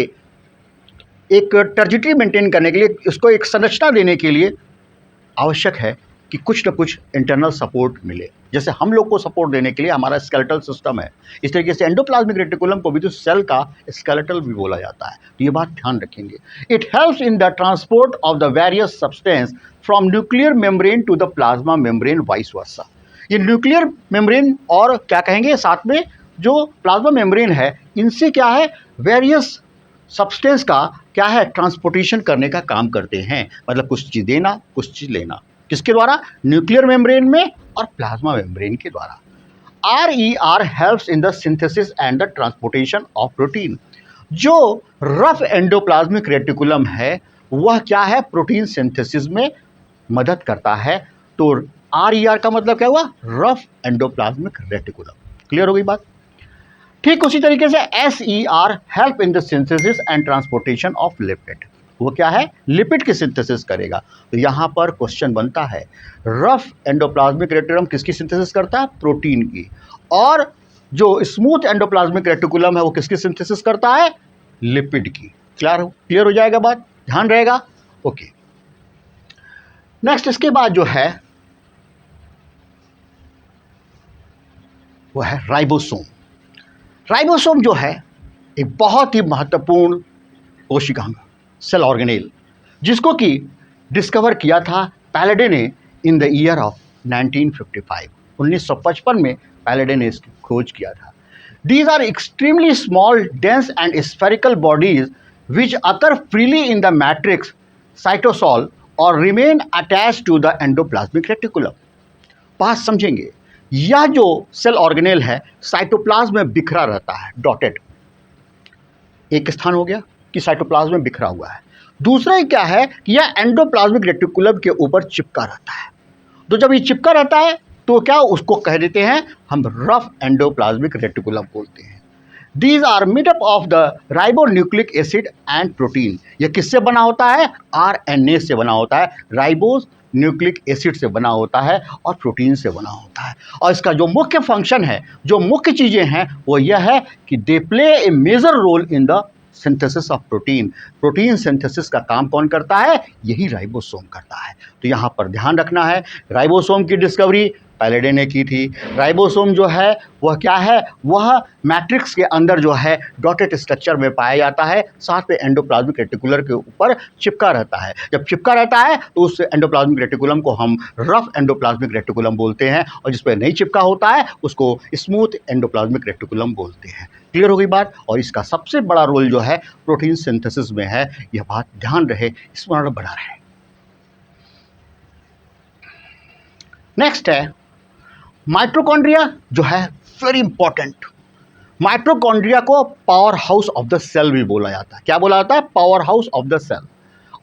एक टर्जिटी मेंटेन करने के लिए, इसको एक संरचना देने के लिए आवश्यक है कि कुछ ना कुछ इंटरनल सपोर्ट मिले। जैसे हम लोग को सपोर्ट देने के लिए हमारा स्केलेटल सिस्टम है, इस तरीके से एंडोप्लाज्मिक रेटिकुलम को भी तो सेल का स्केलेटल भी बोला जाता है। तो ये बात ध्यान रखेंगे। It helps in the transport of the various substance from nuclear membrane to the plasma membrane vice versa. ये न्यूक्लियर मेम्ब्रेन और क्या कहेंगे साथ में जो प्लाज्मा मेम्ब्रेन है, इनसे क्या है वेरियस सब्सटेंस का क्या है ट्रांसपोर्टेशन करने का काम करते हैं। मतलब कुछ चीज़ देना, कुछ चीज़ लेना, किसके द्वारा? न्यूक्लियर मेम्ब्रेन में और प्लाज्मा मेम्ब्रेन के द्वारा। RER helps in the synthesis and the transportation of protein. जो रफ एंडोप्लाज्मिक रेटिकुलम है वह क्या है प्रोटीन सिंथेसिस में मदद करता है। तो RER का मतलब क्या हुआ? Rough endoplasmic reticulum. क्लियर हो गई बात? ठीक उसी तरीके से SER help in the synthesis and transportation of lipid. वो क्या है? लिपिड की सिंथेसिस करेगा। तो यहाँ पर क्वेश्चन बनता है रफ एंडोप्लाज्मिक रेटिकुलम किसकी सिंथेसिस करता है? प्रोटीन की। और जो स्मूथ एंडोप्लाज्मिक रेटिकुलम है वो किसकी सिंथेसिस करता है? लिपिड की। क्लियर हो जाएगा बात? ध्यान रहेगा? ओके। नेक्स्ट इसके बाद जो है वो है राइबोसोम। राइबोसोम जो है एक बहुत ही महत्वपूर्ण कोशिकांग सेल ऑर्गेनेल, जिसको कि डिस्कवर किया था पैलेडे ने इन द ईयर ऑफ 1955। 1955 में पैलेडे ने इसकी खोज किया था। These are extremely small dense and spherical bodies which occur freely in the matrix cytosol और remain attached to the endoplasmic reticulum. बात समझेंगे, यह जो सेल ऑर्गेनेल है साइटोप्लाज्म में बिखरा रहता है, डॉटेड एक स्थान हो गया कि साइटोप्लाज्म में बिखरा हुआ है। दूसरा ही क्या है कि यह एंडोप्लाज्मिक रेटिकुलम के ऊपर चिपका रहता है। तो जब ये चिपका रहता है तो क्या उसको कह देते हैं हम रफ एंडोप्लाज्मिक रेटिकुलम बोलते हैं। These are made up of the ribonucleic acid and protein. यह किससे बना होता है? RNA से बना होता है, राइबोस न्यूक्लिक एसिड से बना होता है और प्रोटीन से बना होता है। और इसका जो मुख्य फंक्शन है, जो मुख्य चीज़ें हैं वो यह है कि they play a major role in the synthesis of protein. Protein synthesis का काम कौन करता है? यही राइबोसोम करता है। तो यहाँ पर ध्यान रखना है, राइबोसोम की डिस्कवरी पैलेडे ने की थी। राइबोसोम जो है वह क्या है? वह मैट्रिक्स के अंदर जो है डॉटेड स्ट्रक्चर में पाया जाता है, साथ में एंडोप्लाज्मिक रेटिकुलर के ऊपर चिपका रहता है। जब चिपका रहता है तो उस एंडोप्लाज्मिक रेटिकुलम को हम रफ एंडोप्लाज्मिक रेटिकुलम बोलते हैं, और जिस पर नहीं चिपका होता है उसको स्मूथ एंडोप्लाज्मिक रेटिकुलम बोलते हैं। क्लियर हो गई बात? और इसका सबसे बड़ा रोल जो है प्रोटीन सिंथेसिस में है। यह बात ध्यान रहे, स्मरण बना रहे। नेक्स्ट है माइटोकॉन्ड्रिया जो है वेरी इंपॉर्टेंट। माइटोकॉन्ड्रिया को power house of the cell भी बोला जाता है। क्या बोला जाता है? Power house of the cell.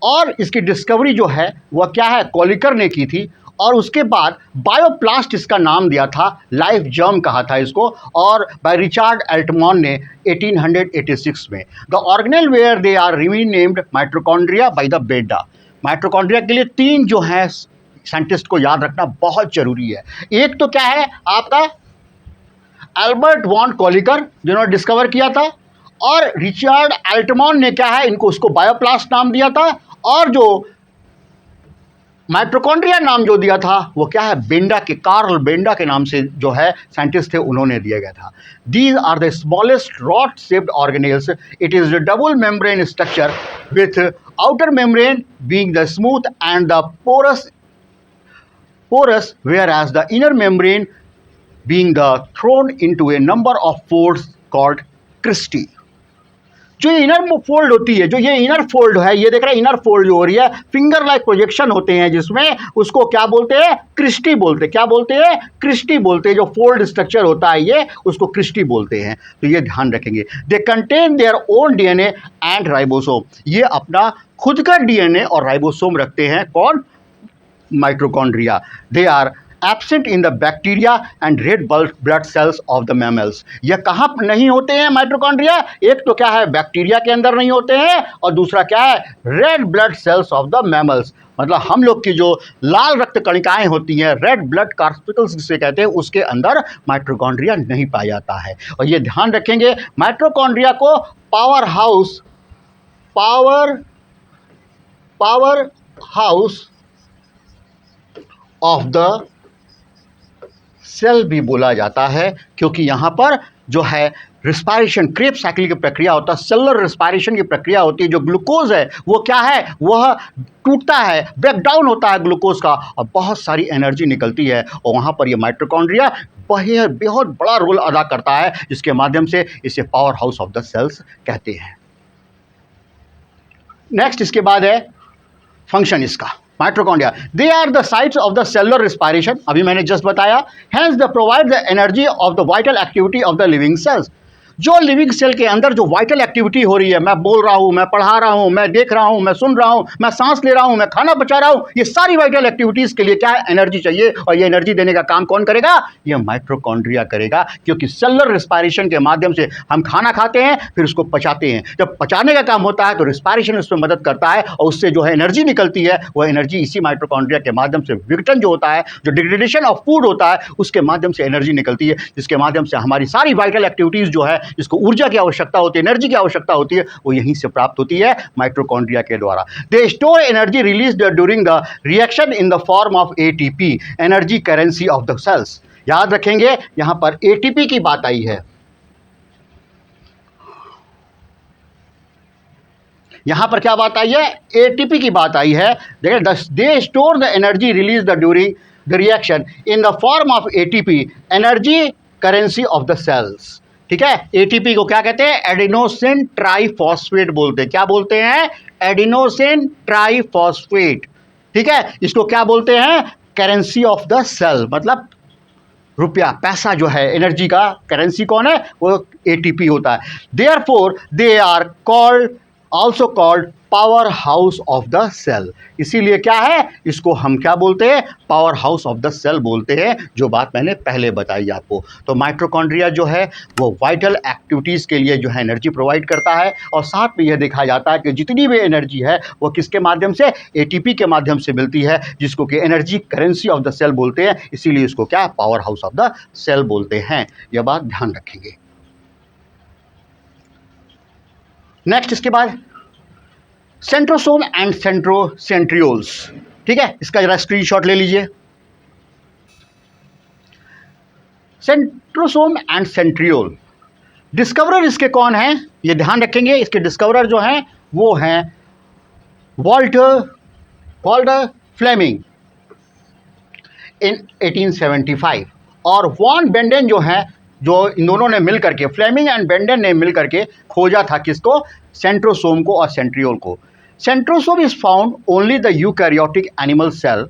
और इसकी डिस्कवरी जो है वह क्या है? कोलिकर ने की थी। और उसके बाद बायोप्लास्ट इसका नाम दिया था, लाइफ जर्म कहा था इसको, और बाय रिचर्ड अल्टमॉन ने 1886 में। The organelle were they are renamed mitochondria by the Benda. Mitochondria के लिए 3 जो है साइंटिस्ट को याद रखना बहुत जरूरी है। एक तो क्या है आपका एल्बर्ट वॉन कोलिकर जिन्होंने डिस्कवर किया था, और रिचर्ड अल्टमॉन ने क्या है इनको उसको बायोप्लास्ट नाम दिया था, और जो माइटोकॉन्ड्रिया नाम जो दिया था वो क्या है? बेंडा के, कार्ल बेंडा के नाम से जो है साइंटिस्ट थे उन्होंने दिया गया था। These are the smallest rod shaped organelles. It is the double membrane structure with outer membrane being the smooth and the porous, whereas the inner membrane being the thrown into a number of folds called cristae। जो inner fold होती है, जो ये inner fold है, ये देख रहे हैं इनर फोल्ड जो हो रही है, फिंगर लाइक प्रोजेक्शन होते हैं जिसमें, उसको क्या बोलते हैं? क्रिस्टी बोलते हैं। क्या बोलते हैं? क्रिस्टी बोलते हैं। जो फोल्ड स्ट्रक्चर होता है ये, उसको क्रिस्टी बोलते हैं। तो ये ध्यान रखेंगे। They contain their own DNA and ribosome. ये अपना खुद का DNA और राइबोसोम रखते हैं। कौन? Mitochondria. They are absent in the bacteria and red blood cells of the mammals. यह कहाँ नहीं होते हैं माइटोकॉन्ड्रिया? एक तो क्या है बैक्टीरिया के अंदर नहीं होते हैं, और दूसरा क्या है red blood cells of the mammals. मतलब हम लोग की जो लाल रक्त कणिकाएं होती हैं, रेड ब्लड कार्स्पिकल्स जिसे कहते हैं, उसके अंदर माइटोकॉन्ड्रिया नहीं पाया जाता है। और ये ध्यान रखेंगे माइटोकॉन्ड्रिया को power house of the cell भी बोला जाता है, क्योंकि यहाँ पर जो है रिस्पायरेशन, क्रेब्स साइकिल की प्रक्रिया होता है, सेलुलर रिस्पायरेशन की प्रक्रिया होती है। जो ग्लूकोज है वो क्या है, वह टूटता है, ब्रेक डाउन होता है ग्लूकोज का, और बहुत सारी एनर्जी निकलती है, और वहाँ पर ये माइटोकॉन्ड्रिया बहुत बड़ा रोल अदा करता है, जिसके माध्यम से इसे power house of the cells कहते हैं। नेक्स्ट इसके बाद है फंक्शन इसका, mitochondria, they are the sites of the cellular respiration, अभी मैंने जस्ट बताया, hence the provide the energy of the vital activity of the living cells. जो लिविंग सेल के अंदर जो वाइटल एक्टिविटी हो रही है, मैं बोल रहा हूं, मैं पढ़ा रहा हूं, मैं देख रहा हूं, मैं सुन रहा हूं, मैं सांस ले रहा हूं, मैं खाना पचा रहा हूं, ये सारी वाइटल एक्टिविटीज के लिए क्या है, एनर्जी चाहिए, और ये एनर्जी देने का काम कौन करेगा, ये माइटोकॉन्ड्रिया करेगा, क्योंकि सेलुलर रिस्पायरेशन के माध्यम से हम खाना खाते हैं, फिर उसको पचाते हैं, जब पचाने का काम होता है तो रिस्पायरेशन उसमें मदद करता है, और उससे जो है एनर्जी निकलती है, वह एनर्जी इसी माइटोकॉन्ड्रिया के माध्यम से विघटन जो होता है, जो डिग्रेडेशन ऑफ फूड होता है, उसके माध्यम से एनर्जी निकलती है, जिसके माध्यम से हमारी सारी वाइटल एक्टिविटीज जो है, जिसको ऊर्जा की आवश्यकता होती है, एनर्जी की आवश्यकता होती है, वो यहीं से प्राप्त होती है माइटोकॉन्ड्रिया के द्वारा। They store energy released during the reaction in the form of ATP, energy currency of the cells. याद रखेंगे यहां पर एटीपी की बात आई है, यहां पर क्या बात आई है, एटीपी की बात आई है। देखिए, they store the energy release the during the reaction in the form of ATP, energy currency of the cells. ठीक है, एटीपी को क्या कहते हैं, एडिनोसिन ट्राइफॉस्फेट बोलते हैं। क्या बोलते हैं, एडिनोसिन ट्राइफॉस्फेट। ठीक है, इसको क्या बोलते हैं, करेंसी ऑफ द सेल, मतलब रुपया, पैसा जो है, एनर्जी का करेंसी कौन है, वो एटीपी होता है। Therefore they are called, also called power house of the cell. इसीलिए क्या है, इसको हम क्या बोलते हैं, power house of the cell बोलते हैं, जो बात मैंने पहले बताई आपको। तो माइटोकॉन्ड्रिया जो है वो वाइटल एक्टिविटीज़ के लिए जो है एनर्जी प्रोवाइड करता है, और साथ में यह देखा जाता है कि जितनी भी एनर्जी है वो किसके माध्यम से, एटीपी के माध्यम से मिलती है, जिसको कि energy currency of the cell बोलते हैं। इसीलिए इसको क्या, power house of the cell बोलते हैं। यह बात ध्यान रखेंगे। नेक्स्ट इसके बाद सेंट्रोसोम एंड सेंट्रियोल्स। ठीक है, इसका जरा स्क्रीनशॉट ले लीजिए। सेंट्रोसोम एंड सेंट्रियोल, डिस्कवरर इसके कौन हैं, ये ध्यान रखेंगे। इसके डिस्कवरर जो हैं वो हैं वाल्टर फ्लेमिंग इन 1875, और वॉन बेंडेन जो हैं, जो इन दोनों ने मिल करके, फ्लेमिंग एंड बेंडेन ने मिल करके खोजा था किसको, सेंट्रोसोम को और सेंट्रियोल को। Centrosome is found only the eukaryotic animal cell,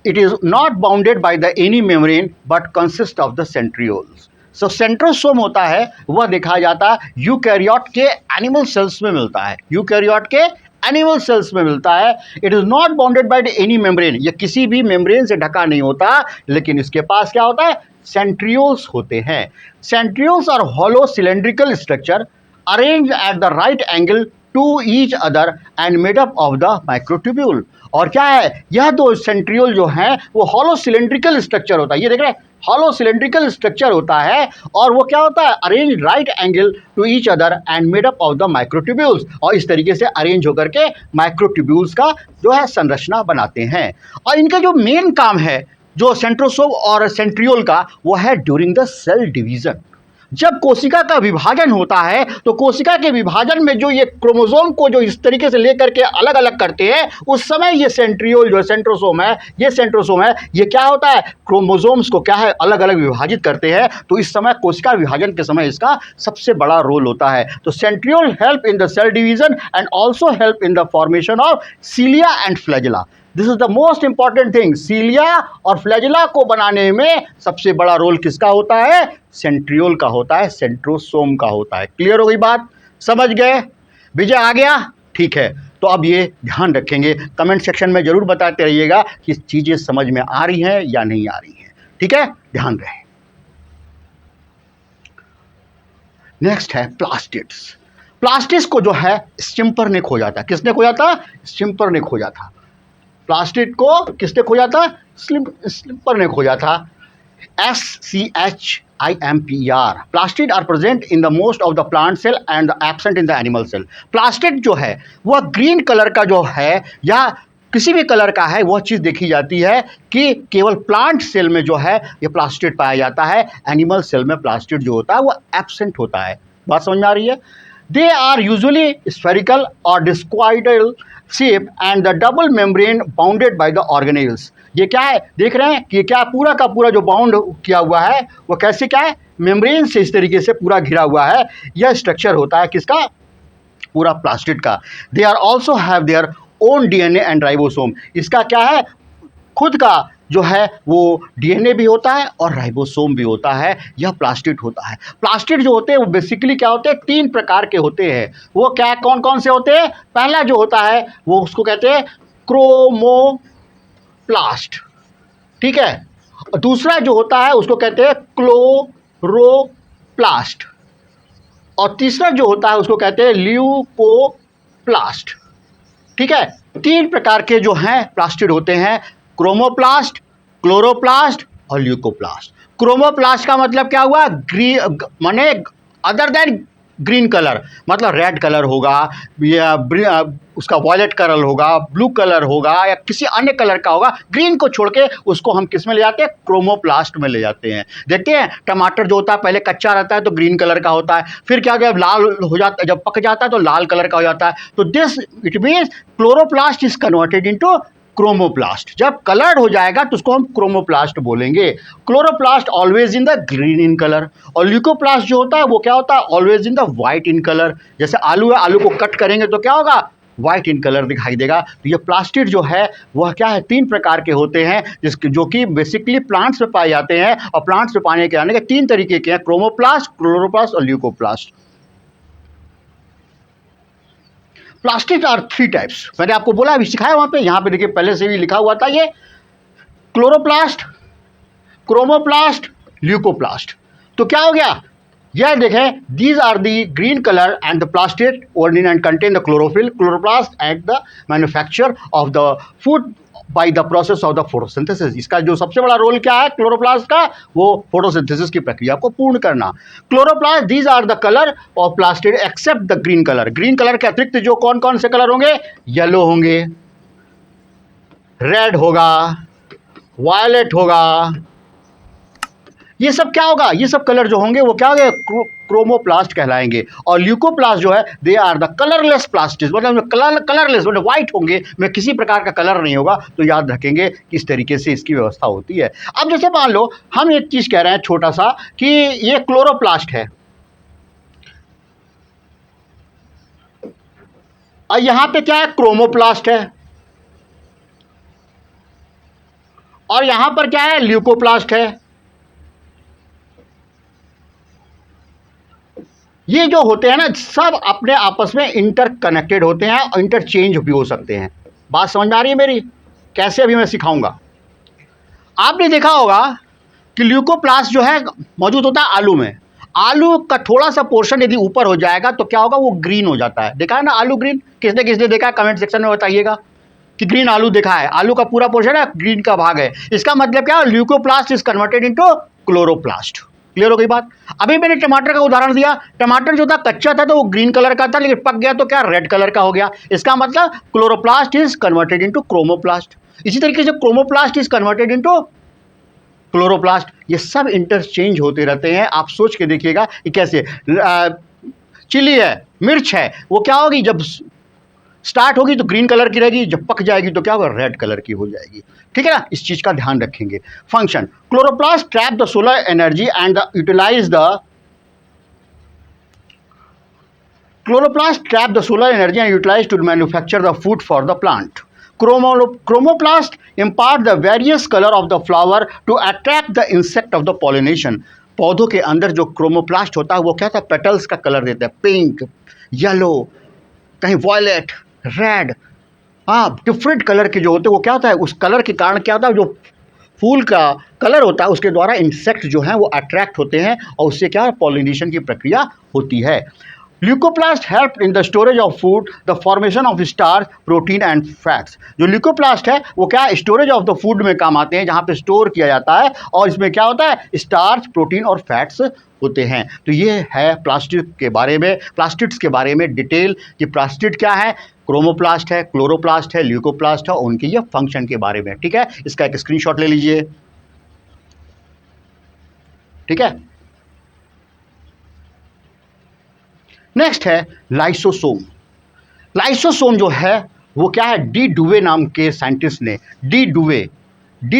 it is not bounded by the any membrane but consist of the centrioles. So centrosome होता है, वह देखा जाता है यूकैरियोट के एनिमल सेल्स में मिलता है, यूकैरियोट के एनिमल सेल्स में मिलता है। It is not bounded by the any membrane, ये किसी भी मेम्ब्रेन से ढका नहीं होता, लेकिन इसके पास क्या होता है, सेंट्रियोल्स होते हैं। Centrioles are hollow cylindrical structure arranged at the right angle to each other and made up of the microtubule. और क्या है, यह दो सेंट्रियोल जो हैं वो हॉलो सिलेंड्रिकल स्ट्रक्चर होता है, ये देख रहे हैं, हॉलो सिलेंड्रिकल स्ट्रक्चर होता है, और वो क्या होता है, arrange right angle to each other and made up of the microtubules, और इस तरीके से अरेंज होकर के माइक्रोट्यूब्यूल्स का जो है संरचना बनाते हैं। और इनका जो मेन काम है, जो सेंट्रोसोम और सेंट्रियोल का, वो है ड्यूरिंग द सेल डिवीजन। जब कोशिका का विभाजन होता है, तो कोशिका के विभाजन में जो ये क्रोमोसोम को जो इस तरीके से लेकर के अलग अलग करते हैं, उस समय ये सेंट्रियोल जो सेंट्रोसोम है, ये सेंट्रोसोम है, ये क्या होता है, क्रोमोसोम्स को क्या है, अलग अलग विभाजित करते हैं। तो इस समय कोशिका विभाजन के समय इसका सबसे बड़ा रोल होता है। तो centriole help in the cell division and also help in the formation of cilia and flagella. This is the most important thing. Cilia और फ्लैजिला को बनाने में सबसे बड़ा रोल किसका होता है, सेंट्रियोल का होता है, सेंट्रोसोम का होता है। क्लियर हो गई बात, समझ गए, विजय आ गया, ठीक है। तो अब ये ध्यान रखेंगे, कमेंट सेक्शन में जरूर बताते रहिएगा कि चीजें समझ में आ रही हैं या नहीं आ रही हैं, ठीक है, ध्यान रहे। नेक्स्ट है प्लास्टिड्स। प्लास्टिड्स को जो है स्टिम्पर ने खोजा था। किसने खोजा था, स्टिम्पर ने खोजा था। प्लास्टिड को किसने खोजा था, स्टिम्पर ने खोजा था। SCHIMPER, plastid are present in the most of the plant cell and absent in the animal cell. Plastid जो है वह ग्रीन कलर का जो है, या किसी भी कलर का है, वह चीज़ देखी जाती है कि केवल प्लांट सेल में जो है ये प्लास्टिड पाया जाता है, एनिमल सेल में प्लास्टिड जो होता है वो एब्सेंट होता है। बात समझ में आ रही है? दे आर यूजुअली स्फेरिकल और discoidal shape and the double membrane bounded by the organelles. ये क्या है देख रहे हैं कि ये क्या पूरा का पूरा जो बाउंड किया हुआ है वो कैसे क्या है, मेम्ब्रेन से इस तरीके से पूरा घिरा हुआ है। यह स्ट्रक्चर होता है किसका, पूरा प्लास्टिड का। They are also have their own DNA and ribosome. इसका क्या है, खुद का जो है वो डीएनए भी होता है और राइबोसोम भी होता है। यह प्लास्टिड होता है। प्लास्टिड जो होते हैं वो बेसिकली क्या होते हैं, 3 प्रकार के होते हैं। वो क्या कौन कौन से होते हैं? पहला जो होता है वो उसको कहते हैं क्रोमोप्लास्ट, ठीक है। दूसरा जो होता है उसको कहते हैं क्लोरोप्लास्ट, और तीसरा जो होता है उसको कहते हैं ल्यूकोप्लास्ट, ठीक है। 3 प्रकार के जो हैं प्लास्टिड होते हैं, क्रोमोप्लास्ट, क्लोरोप्लास्ट और ल्यूकोप्लास्ट। क्रोमोप्लास्ट का मतलब क्या हुआ, ग्रीन माने अदर देन ग्रीन कलर, मतलब रेड कलर होगा या उसका वॉयलेट कलर होगा, ब्लू कलर होगा या किसी अन्य कलर का होगा, ग्रीन को छोड़ के उसको हम किस में ले जाते हैं, क्रोमोप्लास्ट में ले जाते हैं। देखते हैं टमाटर जो होता है पहले कच्चा रहता है तो ग्रीन कलर का होता है, फिर क्या जब लाल हो जाता है, जब पक जाता है तो लाल कलर का हो जाता है। तो this it means chloroplast is converted into chromoplast. जब कलर्ड हो जाएगा तो उसको हम क्रोमोप्लास्ट बोलेंगे। Chloroplast always in the green in colour, और ल्यूकोप्लास्ट जो होता है वो क्या होता है, always in the white in colour. जैसे आलू है, आलू को कट करेंगे तो क्या होगा, वाइट इन कलर दिखाई देगा। तो ये प्लास्टिड जो है वह क्या है, 3 प्रकार के होते हैं जो कि बेसिकली प्लांट्स में पाए जाते हैं, और प्लांट्स में पाने के आने के 3 तरीके के हैं, क्रोमोप्लास्ट, क्लोरोप्लास्ट और ल्यूकोप्लास्ट। Plastid are 3 types. मैंने आपको बोला, अभी सिखाया वहाँ पे, यहाँ पे देखिए पहले से भी लिखा हुआ था ये क्लोरोप्लास्ट, क्रोमोप्लास्ट, ल्यूकोप्लास्ट। तो क्या हो गया, यह देखें, these are the green colour and the plastid origin and contain the chlorophyll. Chloroplast at the manufacture of the food by the process of the photosynthesis. इसका जो सबसे बड़ा रोल क्या है क्लोरोप्लास्ट का, वो फोटोसिंथेसिस की प्रक्रिया को पूर्ण करना। Chloroplast these are the colour of plastid except the green colour. Green colour के अतिरिक्त जो कौन कौन से कलर होंगे, येलो होंगे, रेड होगा, वायलेट होगा, ये सब क्या होगा, ये सब कलर जो होंगे वो क्या होंगे, क्रोमोप्लास्ट कहलाएंगे। और ल्यूकोप्लास्ट जो है they are the colourless plastid, मतलब कलरलेस मतलब वाइट होंगे, में किसी प्रकार का कलर नहीं होगा। तो याद रखेंगे किस तरीके से इसकी व्यवस्था होती है। अब जैसे मान लो हम एक चीज़ कह रहे हैं छोटा सा कि ये क्लोरोप्लास्ट है और यहाँ पे क्या है, क्रोमोप्लास्ट है, और यहाँ पर क्या है, ल्यूकोप्लास्ट है। ये जो होते हैं ना सब अपने आपस में इंटरकनेक्टेड होते हैं और इंटरचेंज भी हो सकते हैं। बात समझ में आ रही है मेरी, कैसे अभी मैं सिखाऊंगा। आपने देखा होगा कि ल्यूकोप्लास्ट जो है मौजूद होता है आलू में। आलू का थोड़ा सा पोर्शन यदि ऊपर हो जाएगा तो क्या होगा, वो ग्रीन हो जाता है। देखा है ना आलू ग्रीन, किसने किसने देखा है कमेंट सेक्शन में बताइएगा कि ग्रीन आलू देखा है। आलू का पूरा पोर्शन है, ग्रीन का भाग है। इसका मतलब क्या है, leucoplast is converted into chloroplast. Clear हो गई बात। अभी मैंने टमाटर का उदाहरण दिया, टमाटर जो था कच्चा था तो वो ग्रीन कलर का था, लेकिन पक गया तो क्या रेड कलर का हो गया। इसका मतलब chloroplast is converted into chromoplast. इसी तरीके से chromoplast is converted into chloroplast. ये सब इंटरचेंज होते रहते हैं। आप सोच के देखिएगा कि कैसे चिली है, मिर्च है, वो क्या होगी, जब स्टार्ट होगी तो ग्रीन कलर की रहेगी, जब पक जाएगी तो क्या होगा, रेड कलर की हो जाएगी। ठीक है ना, इस चीज का ध्यान रखेंगे। Function, chloroplast trap the solar energy and utilise the chloroplast trap the solar energy and utilise to manufacture the food for the plant. Chromoplast impart the various color of the flower to attract the insect of the pollination। पौधों के अंदर जो chromoplast होता है वो क्या था, petals का कलर देता है, पिंक, येलो, कहीं वॉयलेट, रेड, हाँ डिफरेंट कलर के जो होते हैं वो क्या होता है, उस कलर के कारण क्या होता है, जो फूल का कलर होता है उसके द्वारा इंसेक्ट जो हैं वो अट्रैक्ट होते हैं और उससे क्या पॉलिनेशन की प्रक्रिया होती है। Leucoplast help in the storage of food, the formation of starch, protein and fats. जो ल्यूकोप्लास्ट है वो क्या है, स्टोरेज ऑफ द फूड में काम आते हैं, जहाँ पे स्टोर किया जाता है, और इसमें क्या होता है, स्टार्च, प्रोटीन और फैट्स होते हैं। तो ये है प्लास्टिड के बारे में, प्लास्टिड्स के बारे में डिटेल कि प्लास्टिड क्या है, क्रोमोप्लास्ट है, क्लोरोप्लास्ट है, ल्यूकोप्लास्ट है, उनके ये फंक्शन के बारे में। ठीक है, इसका एक स्क्रीनशॉट ले लीजिए। ठीक है, नेक्स्ट है लाइसोसोम। लाइसोसोम जो है वो क्या है, डी डुवे नाम के साइंटिस्ट ने, डी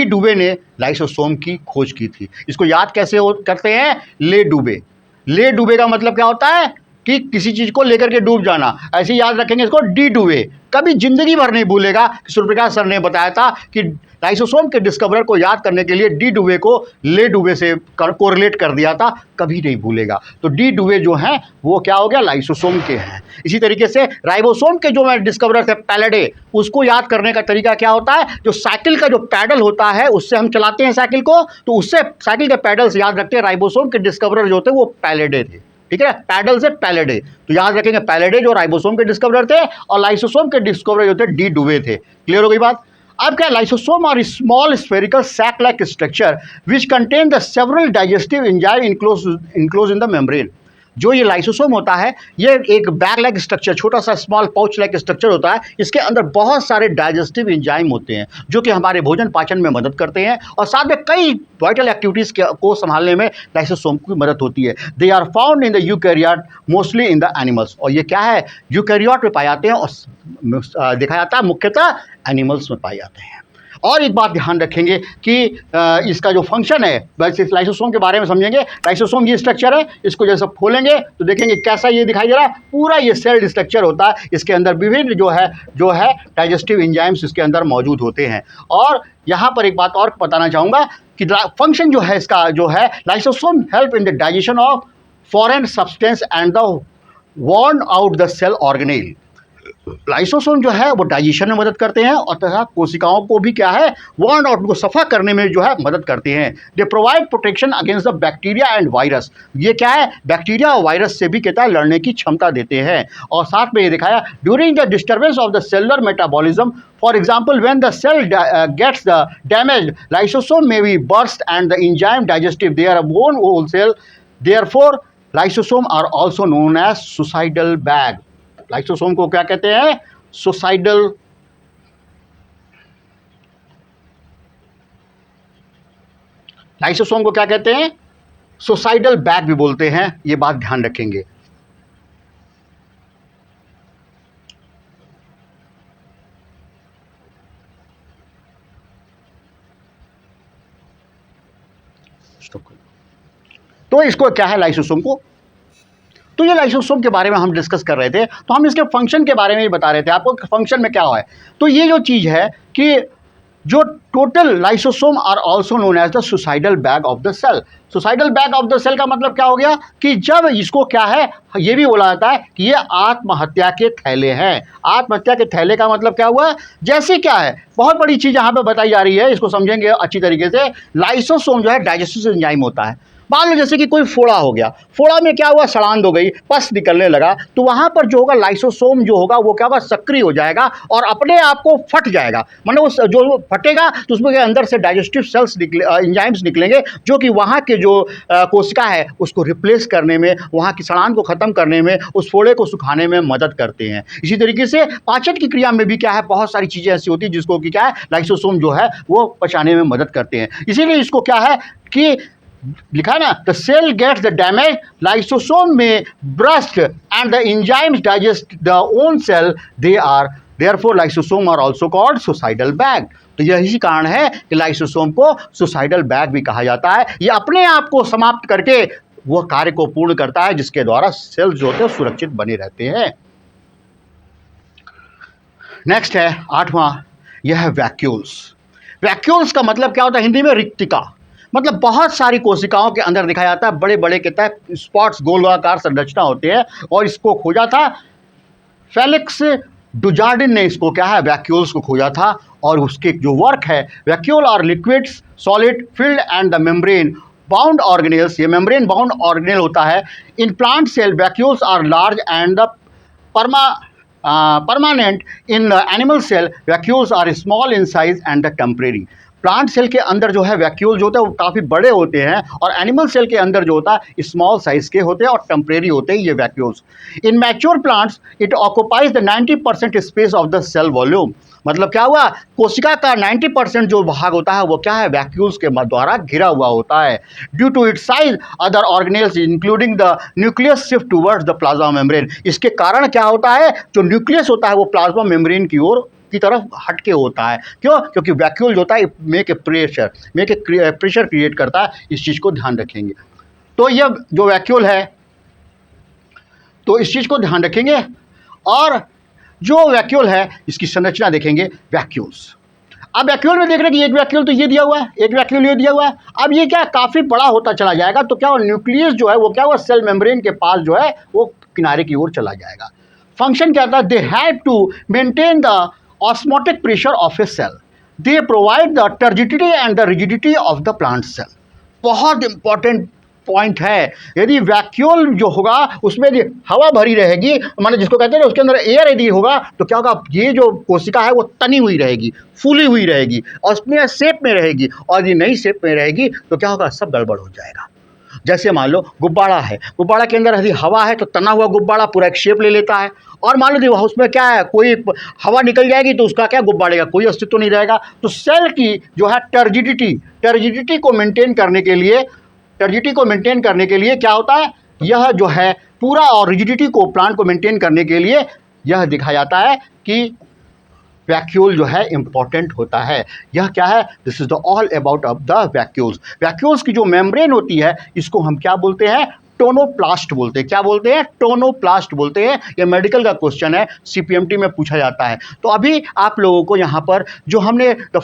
डुवे ने लाइसोसोम की खोज की थी। इसको याद कैसे करते हैं, ले डुबे का मतलब क्या होता है कि किसी चीज को लेकर के डूब जाना, ऐसे याद रखेंगे इसको, डी डुवे। कभी जिंदगी भर नहीं भूलेगा। सूर्यप्रकाश सर ने बताया था कि लाइसोसोम के डिस्कवरर को याद करने के लिए डी डुवे को ले डुवे से कोरिलेट कर दिया था, कभी नहीं भूलेगा। तो डी डुवे जो हैं वो क्या हो गया, लाइसोसोम के हैं। इसी तरीके से राइबोसोम के जो डिस्कवरर थे पैलेडे, उसको याद करने का तरीका क्या होता है, जो साइकिल का जो पैडल होता है उससे हम चलाते हैं साइकिल को, तो उससे साइकिल के पैडल से याद रखते हैं। राइबोसोम के डिस्कवरर जो थे वो पैलेडे थे। ठीक है, पैडल से पैलेडे, तो याद रखेंगे पैलेडे जो राइबोसोम के डिस्कवरर थे, और लाइसोसोम के डिस्कवरर जो थे डी डुवे थे। क्लियर हो गई बात। अब क्या, lysosome are small spherical sac like structure which contain the several digestive enzyme enclose in the membrane. जो ये लाइसोसोम होता है, ये एक बैग लाइक स्ट्रक्चर, छोटा सा स्मॉल पाउच लाइक स्ट्रक्चर होता है। इसके अंदर बहुत सारे डाइजेस्टिव एंजाइम होते हैं जो कि हमारे भोजन पाचन में मदद करते हैं, और साथ में कई वाइटल एक्टिविटीज़ को संभालने में लाइसोसोम की मदद होती है। They are found in the eukaryote, mostly in the animals. और ये क्या है, यूकैरियोट में पाए जाते हैं, और देखा जाता है मुख्यतः एनिमल्स में पाए जाते हैं। और एक बात ध्यान रखेंगे कि इसका जो फंक्शन है, वैसे लाइसोसोम के बारे में समझेंगे। लाइसोसोम ये स्ट्रक्चर है, इसको जैसे खोलेंगे तो देखेंगे कैसा ये दिखाई दे रहा है, पूरा ये सेल स्ट्रक्चर होता है। इसके अंदर विभिन्न जो है डाइजेस्टिव एंजाइम्स इसके अंदर मौजूद होते हैं। और यहाँ पर एक बात और बताना चाहूँगा कि फंक्शन जो है इसका जो है, lysosome help in the digestion of foreign substance and the worn out the cell organelle. Lysosome जो है वो डाइजेशन में मदद करते हैं, और तथा कोशिकाओं को भी क्या है, वॉर्न आउट को सफा करने में जो है मदद करते हैं। They provide protection against the bacteria and virus. ये क्या है, बैक्टीरिया और वायरस से भी कहता है लड़ने की क्षमता देते हैं। और साथ में ये दिखाया, during the disturbance of the cellular metabolism, for example when the cell gets the damage, lysosome may be burst and the enzyme digestive their own whole cell, therefore lysosome are also known as suicidal bag. Lysosome को क्या कहते हैं, suicidal lysosome को क्या कहते हैं, suicidal bag भी बोलते हैं। ये बात ध्यान रखेंगे। तो इसको क्या है, लाइसोसोम को, तो ये लाइसोसोम के बारे में हम डिस्कस कर रहे थे, तो हम इसके फंक्शन के बारे में ही बता रहे थे आपको कि फंक्शन में क्या है। तो ये जो चीज़ है कि जो total lysosome are also known as the suicidal bag of the cell. Suicidal bag of the cell का मतलब क्या हो गया कि जब इसको क्या है, ये भी बोला जाता है कि ये आत्महत्या के थैले हैं। आत्महत्या के थैले का मतलब क्या हुआ, जैसे क्या है, बहुत बड़ी चीज़ यहाँ पे बताई जा रही है, इसको समझेंगे अच्छी तरीके से। लाइसोसोम जो है डाइजेस्टिव एंजाइम होता है। मान लो जैसे कि कोई फोड़ा हो गया, फोड़ा में क्या हुआ, सड़ांध हो गई, पस निकलने लगा, तो वहाँ पर जो होगा लाइसोसोम जो होगा वो क्या होगा, सक्रिय हो जाएगा और अपने आप को फट जाएगा। मतलब वो जो फटेगा तो उसमें अंदर से डाइजेस्टिव सेल्स एंजाइम्स निकलेंगे जो कि वहाँ के जो कोशिका है उसको रिप्लेस करने में, वहाँ की सड़ांध को ख़त्म करने में, उस फोड़े को सुखाने में मदद करते हैं। इसी तरीके से पाचन की क्रिया में भी क्या है, बहुत सारी चीज़ें ऐसी होती हैं जिसको कि क्या है, लाइसोसोम जो है वो पचाने में मदद करते हैं। इसीलिए इसको क्या है कि लिखा ना, the cell gets the damage, lysosome में burst and the enzymes digest the own cell, they are therefore lysosome are also called suicidal bag. तो यही कारण है कि लाइसोसोम को सुसाइडल बैग भी कहा जाता है। ये अपने आप को समाप्त करके वो कार्य को पूर्ण करता है जिसके द्वारा सेल्स जो होते हैं सुरक्षित बने रहते हैं। नेक्स्ट है 8वां, यह है वैक्यूल्स। वैक्यूल्स का मतलब क्या होता है हिंदी में, रिक्तिका। मतलब बहुत सारी कोशिकाओं के अंदर दिखाया जाता है, बड़े बड़े कहता है स्पॉट्स, गोलाकार संरचना होते हैं, और इसको खोजा था फेलिक्स डुजार्डिन ने, इसको क्या है, वैक्यूल्स को खोजा था। और उसके जो वर्क है, vacuole are liquids solid filled and the membrane bound organelles, ये मेम्ब्रेन बाउंड ऑर्गेनेल होता है। In plant cell vacuoles are large and the permanent. In the animal cell vacuoles are small in size and the temporary. Plant cell के अंदर जो है vacuole जो होते हैं वो काफ़ी बड़े होते हैं, और एनिमल सेल के अंदर जो होता है स्मॉल साइज के होते हैं और टेम्परेरी होते हैं ये vacuoles. In mature plants it occupies the 90% space of the cell volume. मतलब क्या हुआ, कोशिका का 90% जो भाग होता है वो क्या है, वैक्यूल्स के द्वारा घिरा हुआ होता है। Due to its size other organelles including the nucleus shift towards the plasma membrane. इसके कारण क्या होता है, जो न्यूक्लियस होता है वो प्लाज्मा मेम्ब्रेन की ओर की तरफ हटके होता है। क्यों? क्योंकि वैक्यूल जो होता है मेक ए प्रेशर क्रिएट करता है। इस चीज़ को ध्यान रखेंगे। तो यह जो वैक्यूल है तो इस चीज़ को ध्यान रखेंगे, और जो वैक्यूल है इसकी संरचना देखेंगे वैक्यूल्स। अब वैक्यूल में देख रहे हैं कि एक वैक्यूल तो ये दिया हुआ है, एक वैक्यूल ये दिया हुआ है। अब ये क्या काफ़ी बड़ा होता चला जाएगा, तो क्या न्यूक्लियस जो है वो क्या हुआ, सेल मेम्ब्रेन के पास जो है वो किनारे की ओर चला जाएगा। फंक्शन क्या था, they have to maintain the osmotic pressure of a cell. They provide the turgidity and the rigidity of the plant cell. बहुत इंपॉर्टेंट पॉइंट है। यदि वैक्यूल जो होगा उसमें यदि हवा भरी रहेगी, माने जिसको कहते हैं उसके अंदर एयर यदि होगा, तो क्या होगा, ये जो कोशिका है वो तनी हुई रहेगी, फूली हुई रहेगी और उसमें शेप में रहेगी। और यदि नई शेप में रहेगी तो क्या होगा, सब गड़बड़ हो जाएगा। जैसे मान लो गुब्बारा है, गुब्बारा के अंदर यदि हवा है तो तना हुआ गुब्बारा पूरा एक शेप ले लेता है, और मान लो उसमें क्या है, कोई हवा निकल जाएगी तो उसका क्या, गुब्बारे का कोई अस्तित्व नहीं रहेगा। तो सेल की जो है टर्जिडिटी को मेंटेन करने के लिए क्या होता है, यह जो है पूरा, और रिजिडिटी को प्लांट को मेंटेन करने के लिए यह दिखा जाता है कि वैक्यूल जो है इंपॉर्टेंट होता है। यह क्या है, this is the all about of the vacuoles. Vacuoles की जो मेम्ब्रेन होती है इसको हम क्या बोलते हैं, टोनोप्लास्ट बोलते हैं। क्या बोलते हैं, टोनोप्लास्ट बोलते हैं। यह मेडिकल का क्वेश्चन है, सीपीएमटी में पूछा जाता है। तो अभी आप लोगों को यहाँ पर जो हमने the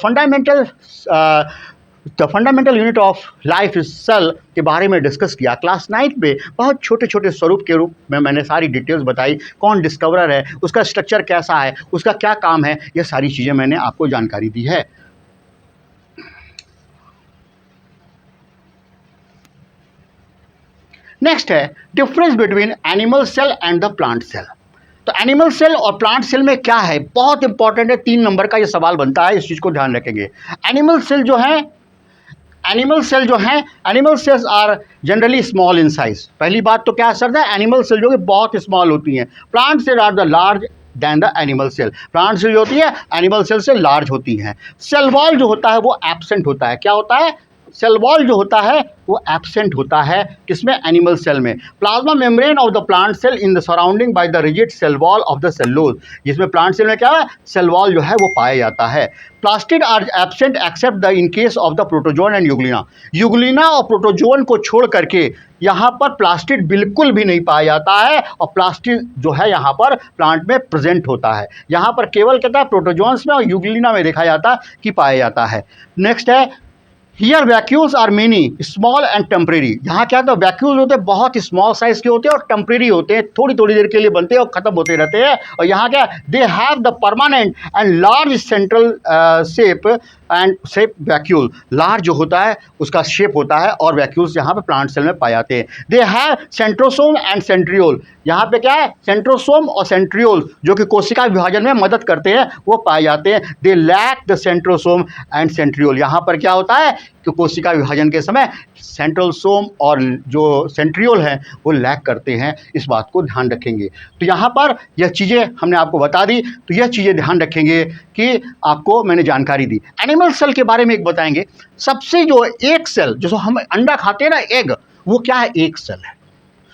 fundamental unit of life is cell के बारे में डिस्कस किया क्लास 9 में, बहुत छोटे छोटे स्वरूप के रूप में मैंने सारी डिटेल्स बताई। कौन डिस्कवरर है, उसका स्ट्रक्चर कैसा है, उसका क्या काम है, ये सारी चीज़ें मैंने आपको जानकारी दी है। नेक्स्ट है difference between animal cell and the plant cell. तो एनिमल सेल और प्लांट सेल में क्या है, बहुत इंपॉर्टेंट है, 3 नंबर का ये सवाल बनता है, इस चीज़ को ध्यान रखेंगे। Animal cells are generally small in size. पहली बात तो क्या सर है, एनिमल सेल जो कि बहुत स्मॉल होती हैं। Plant cell are the large than the animal cell. Plant cell जो होती है एनिमल सेल से लार्ज होती हैं। सेल वॉल जो होता है वो एब्सेंट होता है। क्या होता है, सेल वॉल जो होता है वो एब्सेंट होता है, किसमें, एनिमल सेल में। Plasma membrane of the plant cell in the surrounding by the rigid cell wall of the cellulose. जिसमें प्लांट सेल में क्या है, सेल वॉल जो है वो पाया जाता है। Plastid are absent except the in case of the protozoan and euglena. Euglena और प्रोटोजोन को छोड़ करके यहाँ पर प्लास्टिड बिल्कुल भी नहीं पाया जाता है, और प्लास्टिड जो है यहाँ पर प्लांट में प्रेजेंट होता है। यहाँ पर केवल कहता है प्रोटोजोन्स में और यूग्लिना में देखा जाता है कि पाया जाता है। नेक्स्ट है here vacuoles are many small and temporary. यहाँ क्या होता है, वैक्यूल्स होते हैं बहुत स्मॉल साइज के होते हैं और टेम्परेरी होते हैं, थोड़ी थोड़ी देर के लिए बनते हैं और ख़त्म होते रहते हैं। और यहाँ क्या, they have the permanent and large central shape and shape vacuole. Large जो होता है उसका शेप होता है, और वैक्यूल्स यहाँ पे प्लांट सेल में पाए जाते हैं। They have centrosome and centriole. यहाँ पे क्या है, सेंट्रोसोम और सेंट्रियोल जो कि कोशिका विभाजन में मदद करते हैं वो पाए जाते हैं। They lack the centrosome and centriole. यहाँ पर क्या होता है कि कोशिका विभाजन के समय सेंट्रोसोम और जो सेंट्रियोल है वो लैक करते हैं, इस बात को ध्यान रखेंगे। तो यहाँ पर यह चीज़ें हमने आपको बता दी, तो यह चीज़ें ध्यान रखेंगे कि आपको मैंने जानकारी दी। एनिमल सेल के बारे में एक बताएंगे। सबसे जो एक सेल, जो हम अंडा खाते हैं ना, एग, वो क्या है, एक सेल है।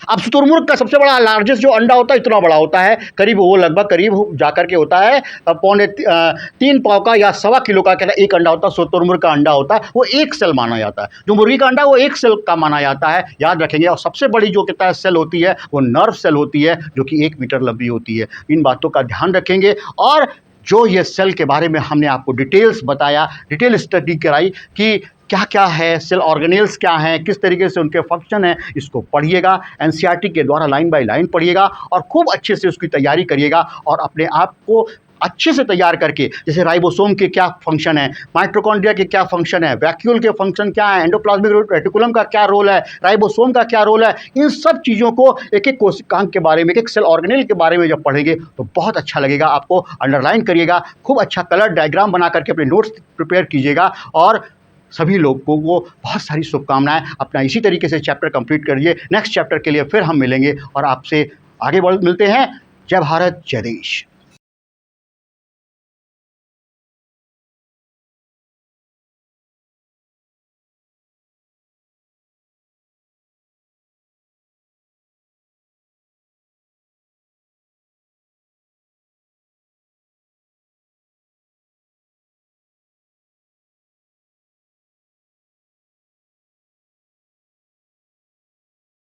अब शुतुरमुर्ग का सबसे बड़ा लार्जेस्ट जो अंडा होता है इतना बड़ा होता है, करीब वो लगभग करीब जाकर के होता है 3 पाव का या 1.25 किलो का कहता है एक अंडा होता है। शुतुरमुर्ग का अंडा होता है वो एक सेल माना जाता है। जो मुर्गी का अंडा वो एक सेल का माना जाता है, याद रखेंगे। और सबसे बड़ी जो कहता है सेल होती है वो नर्व सेल होती है, जो कि 1 मीटर लंबी होती है। इन बातों का ध्यान रखेंगे। और जो ये सेल के बारे में हमने आपको डिटेल्स बताया, डिटेल स्टडी कराई कि क्या क्या है, सेल ऑर्गेनेल्स क्या हैं, किस तरीके से उनके फंक्शन हैं, इसको पढ़िएगा। एनसीईआरटी के द्वारा लाइन बाय लाइन पढ़िएगा और खूब अच्छे से उसकी तैयारी करिएगा, और अपने आप को अच्छे से तैयार करके, जैसे राइबोसोम के क्या फंक्शन है, माइटोकॉन्ड्रिया के क्या फंक्शन है, वैक्यूल के फंक्शन क्या है, एंडोप्लाज्मिक रेटिकुलम का क्या रोल है, राइबोसोम का क्या रोल है, इन सब चीज़ों को एक एक कोशिकांग के बारे में, एक एक सेल ऑर्गेनेल के बारे में जब पढ़ेंगे तो बहुत अच्छा लगेगा। आपको अंडरलाइन करिएगा, खूब अच्छा कलर डायग्राम बना करके अपने नोट्स प्रिपेयर कीजिएगा और सभी लोगों को बहुत सारी शुभकामनाएं। अपना इसी तरीके से चैप्टर कंप्लीट करिए। नेक्स्ट चैप्टर के लिए फिर हम मिलेंगे और आपसे आगे बढ़ मिलते हैं। जय भारत, जय देश।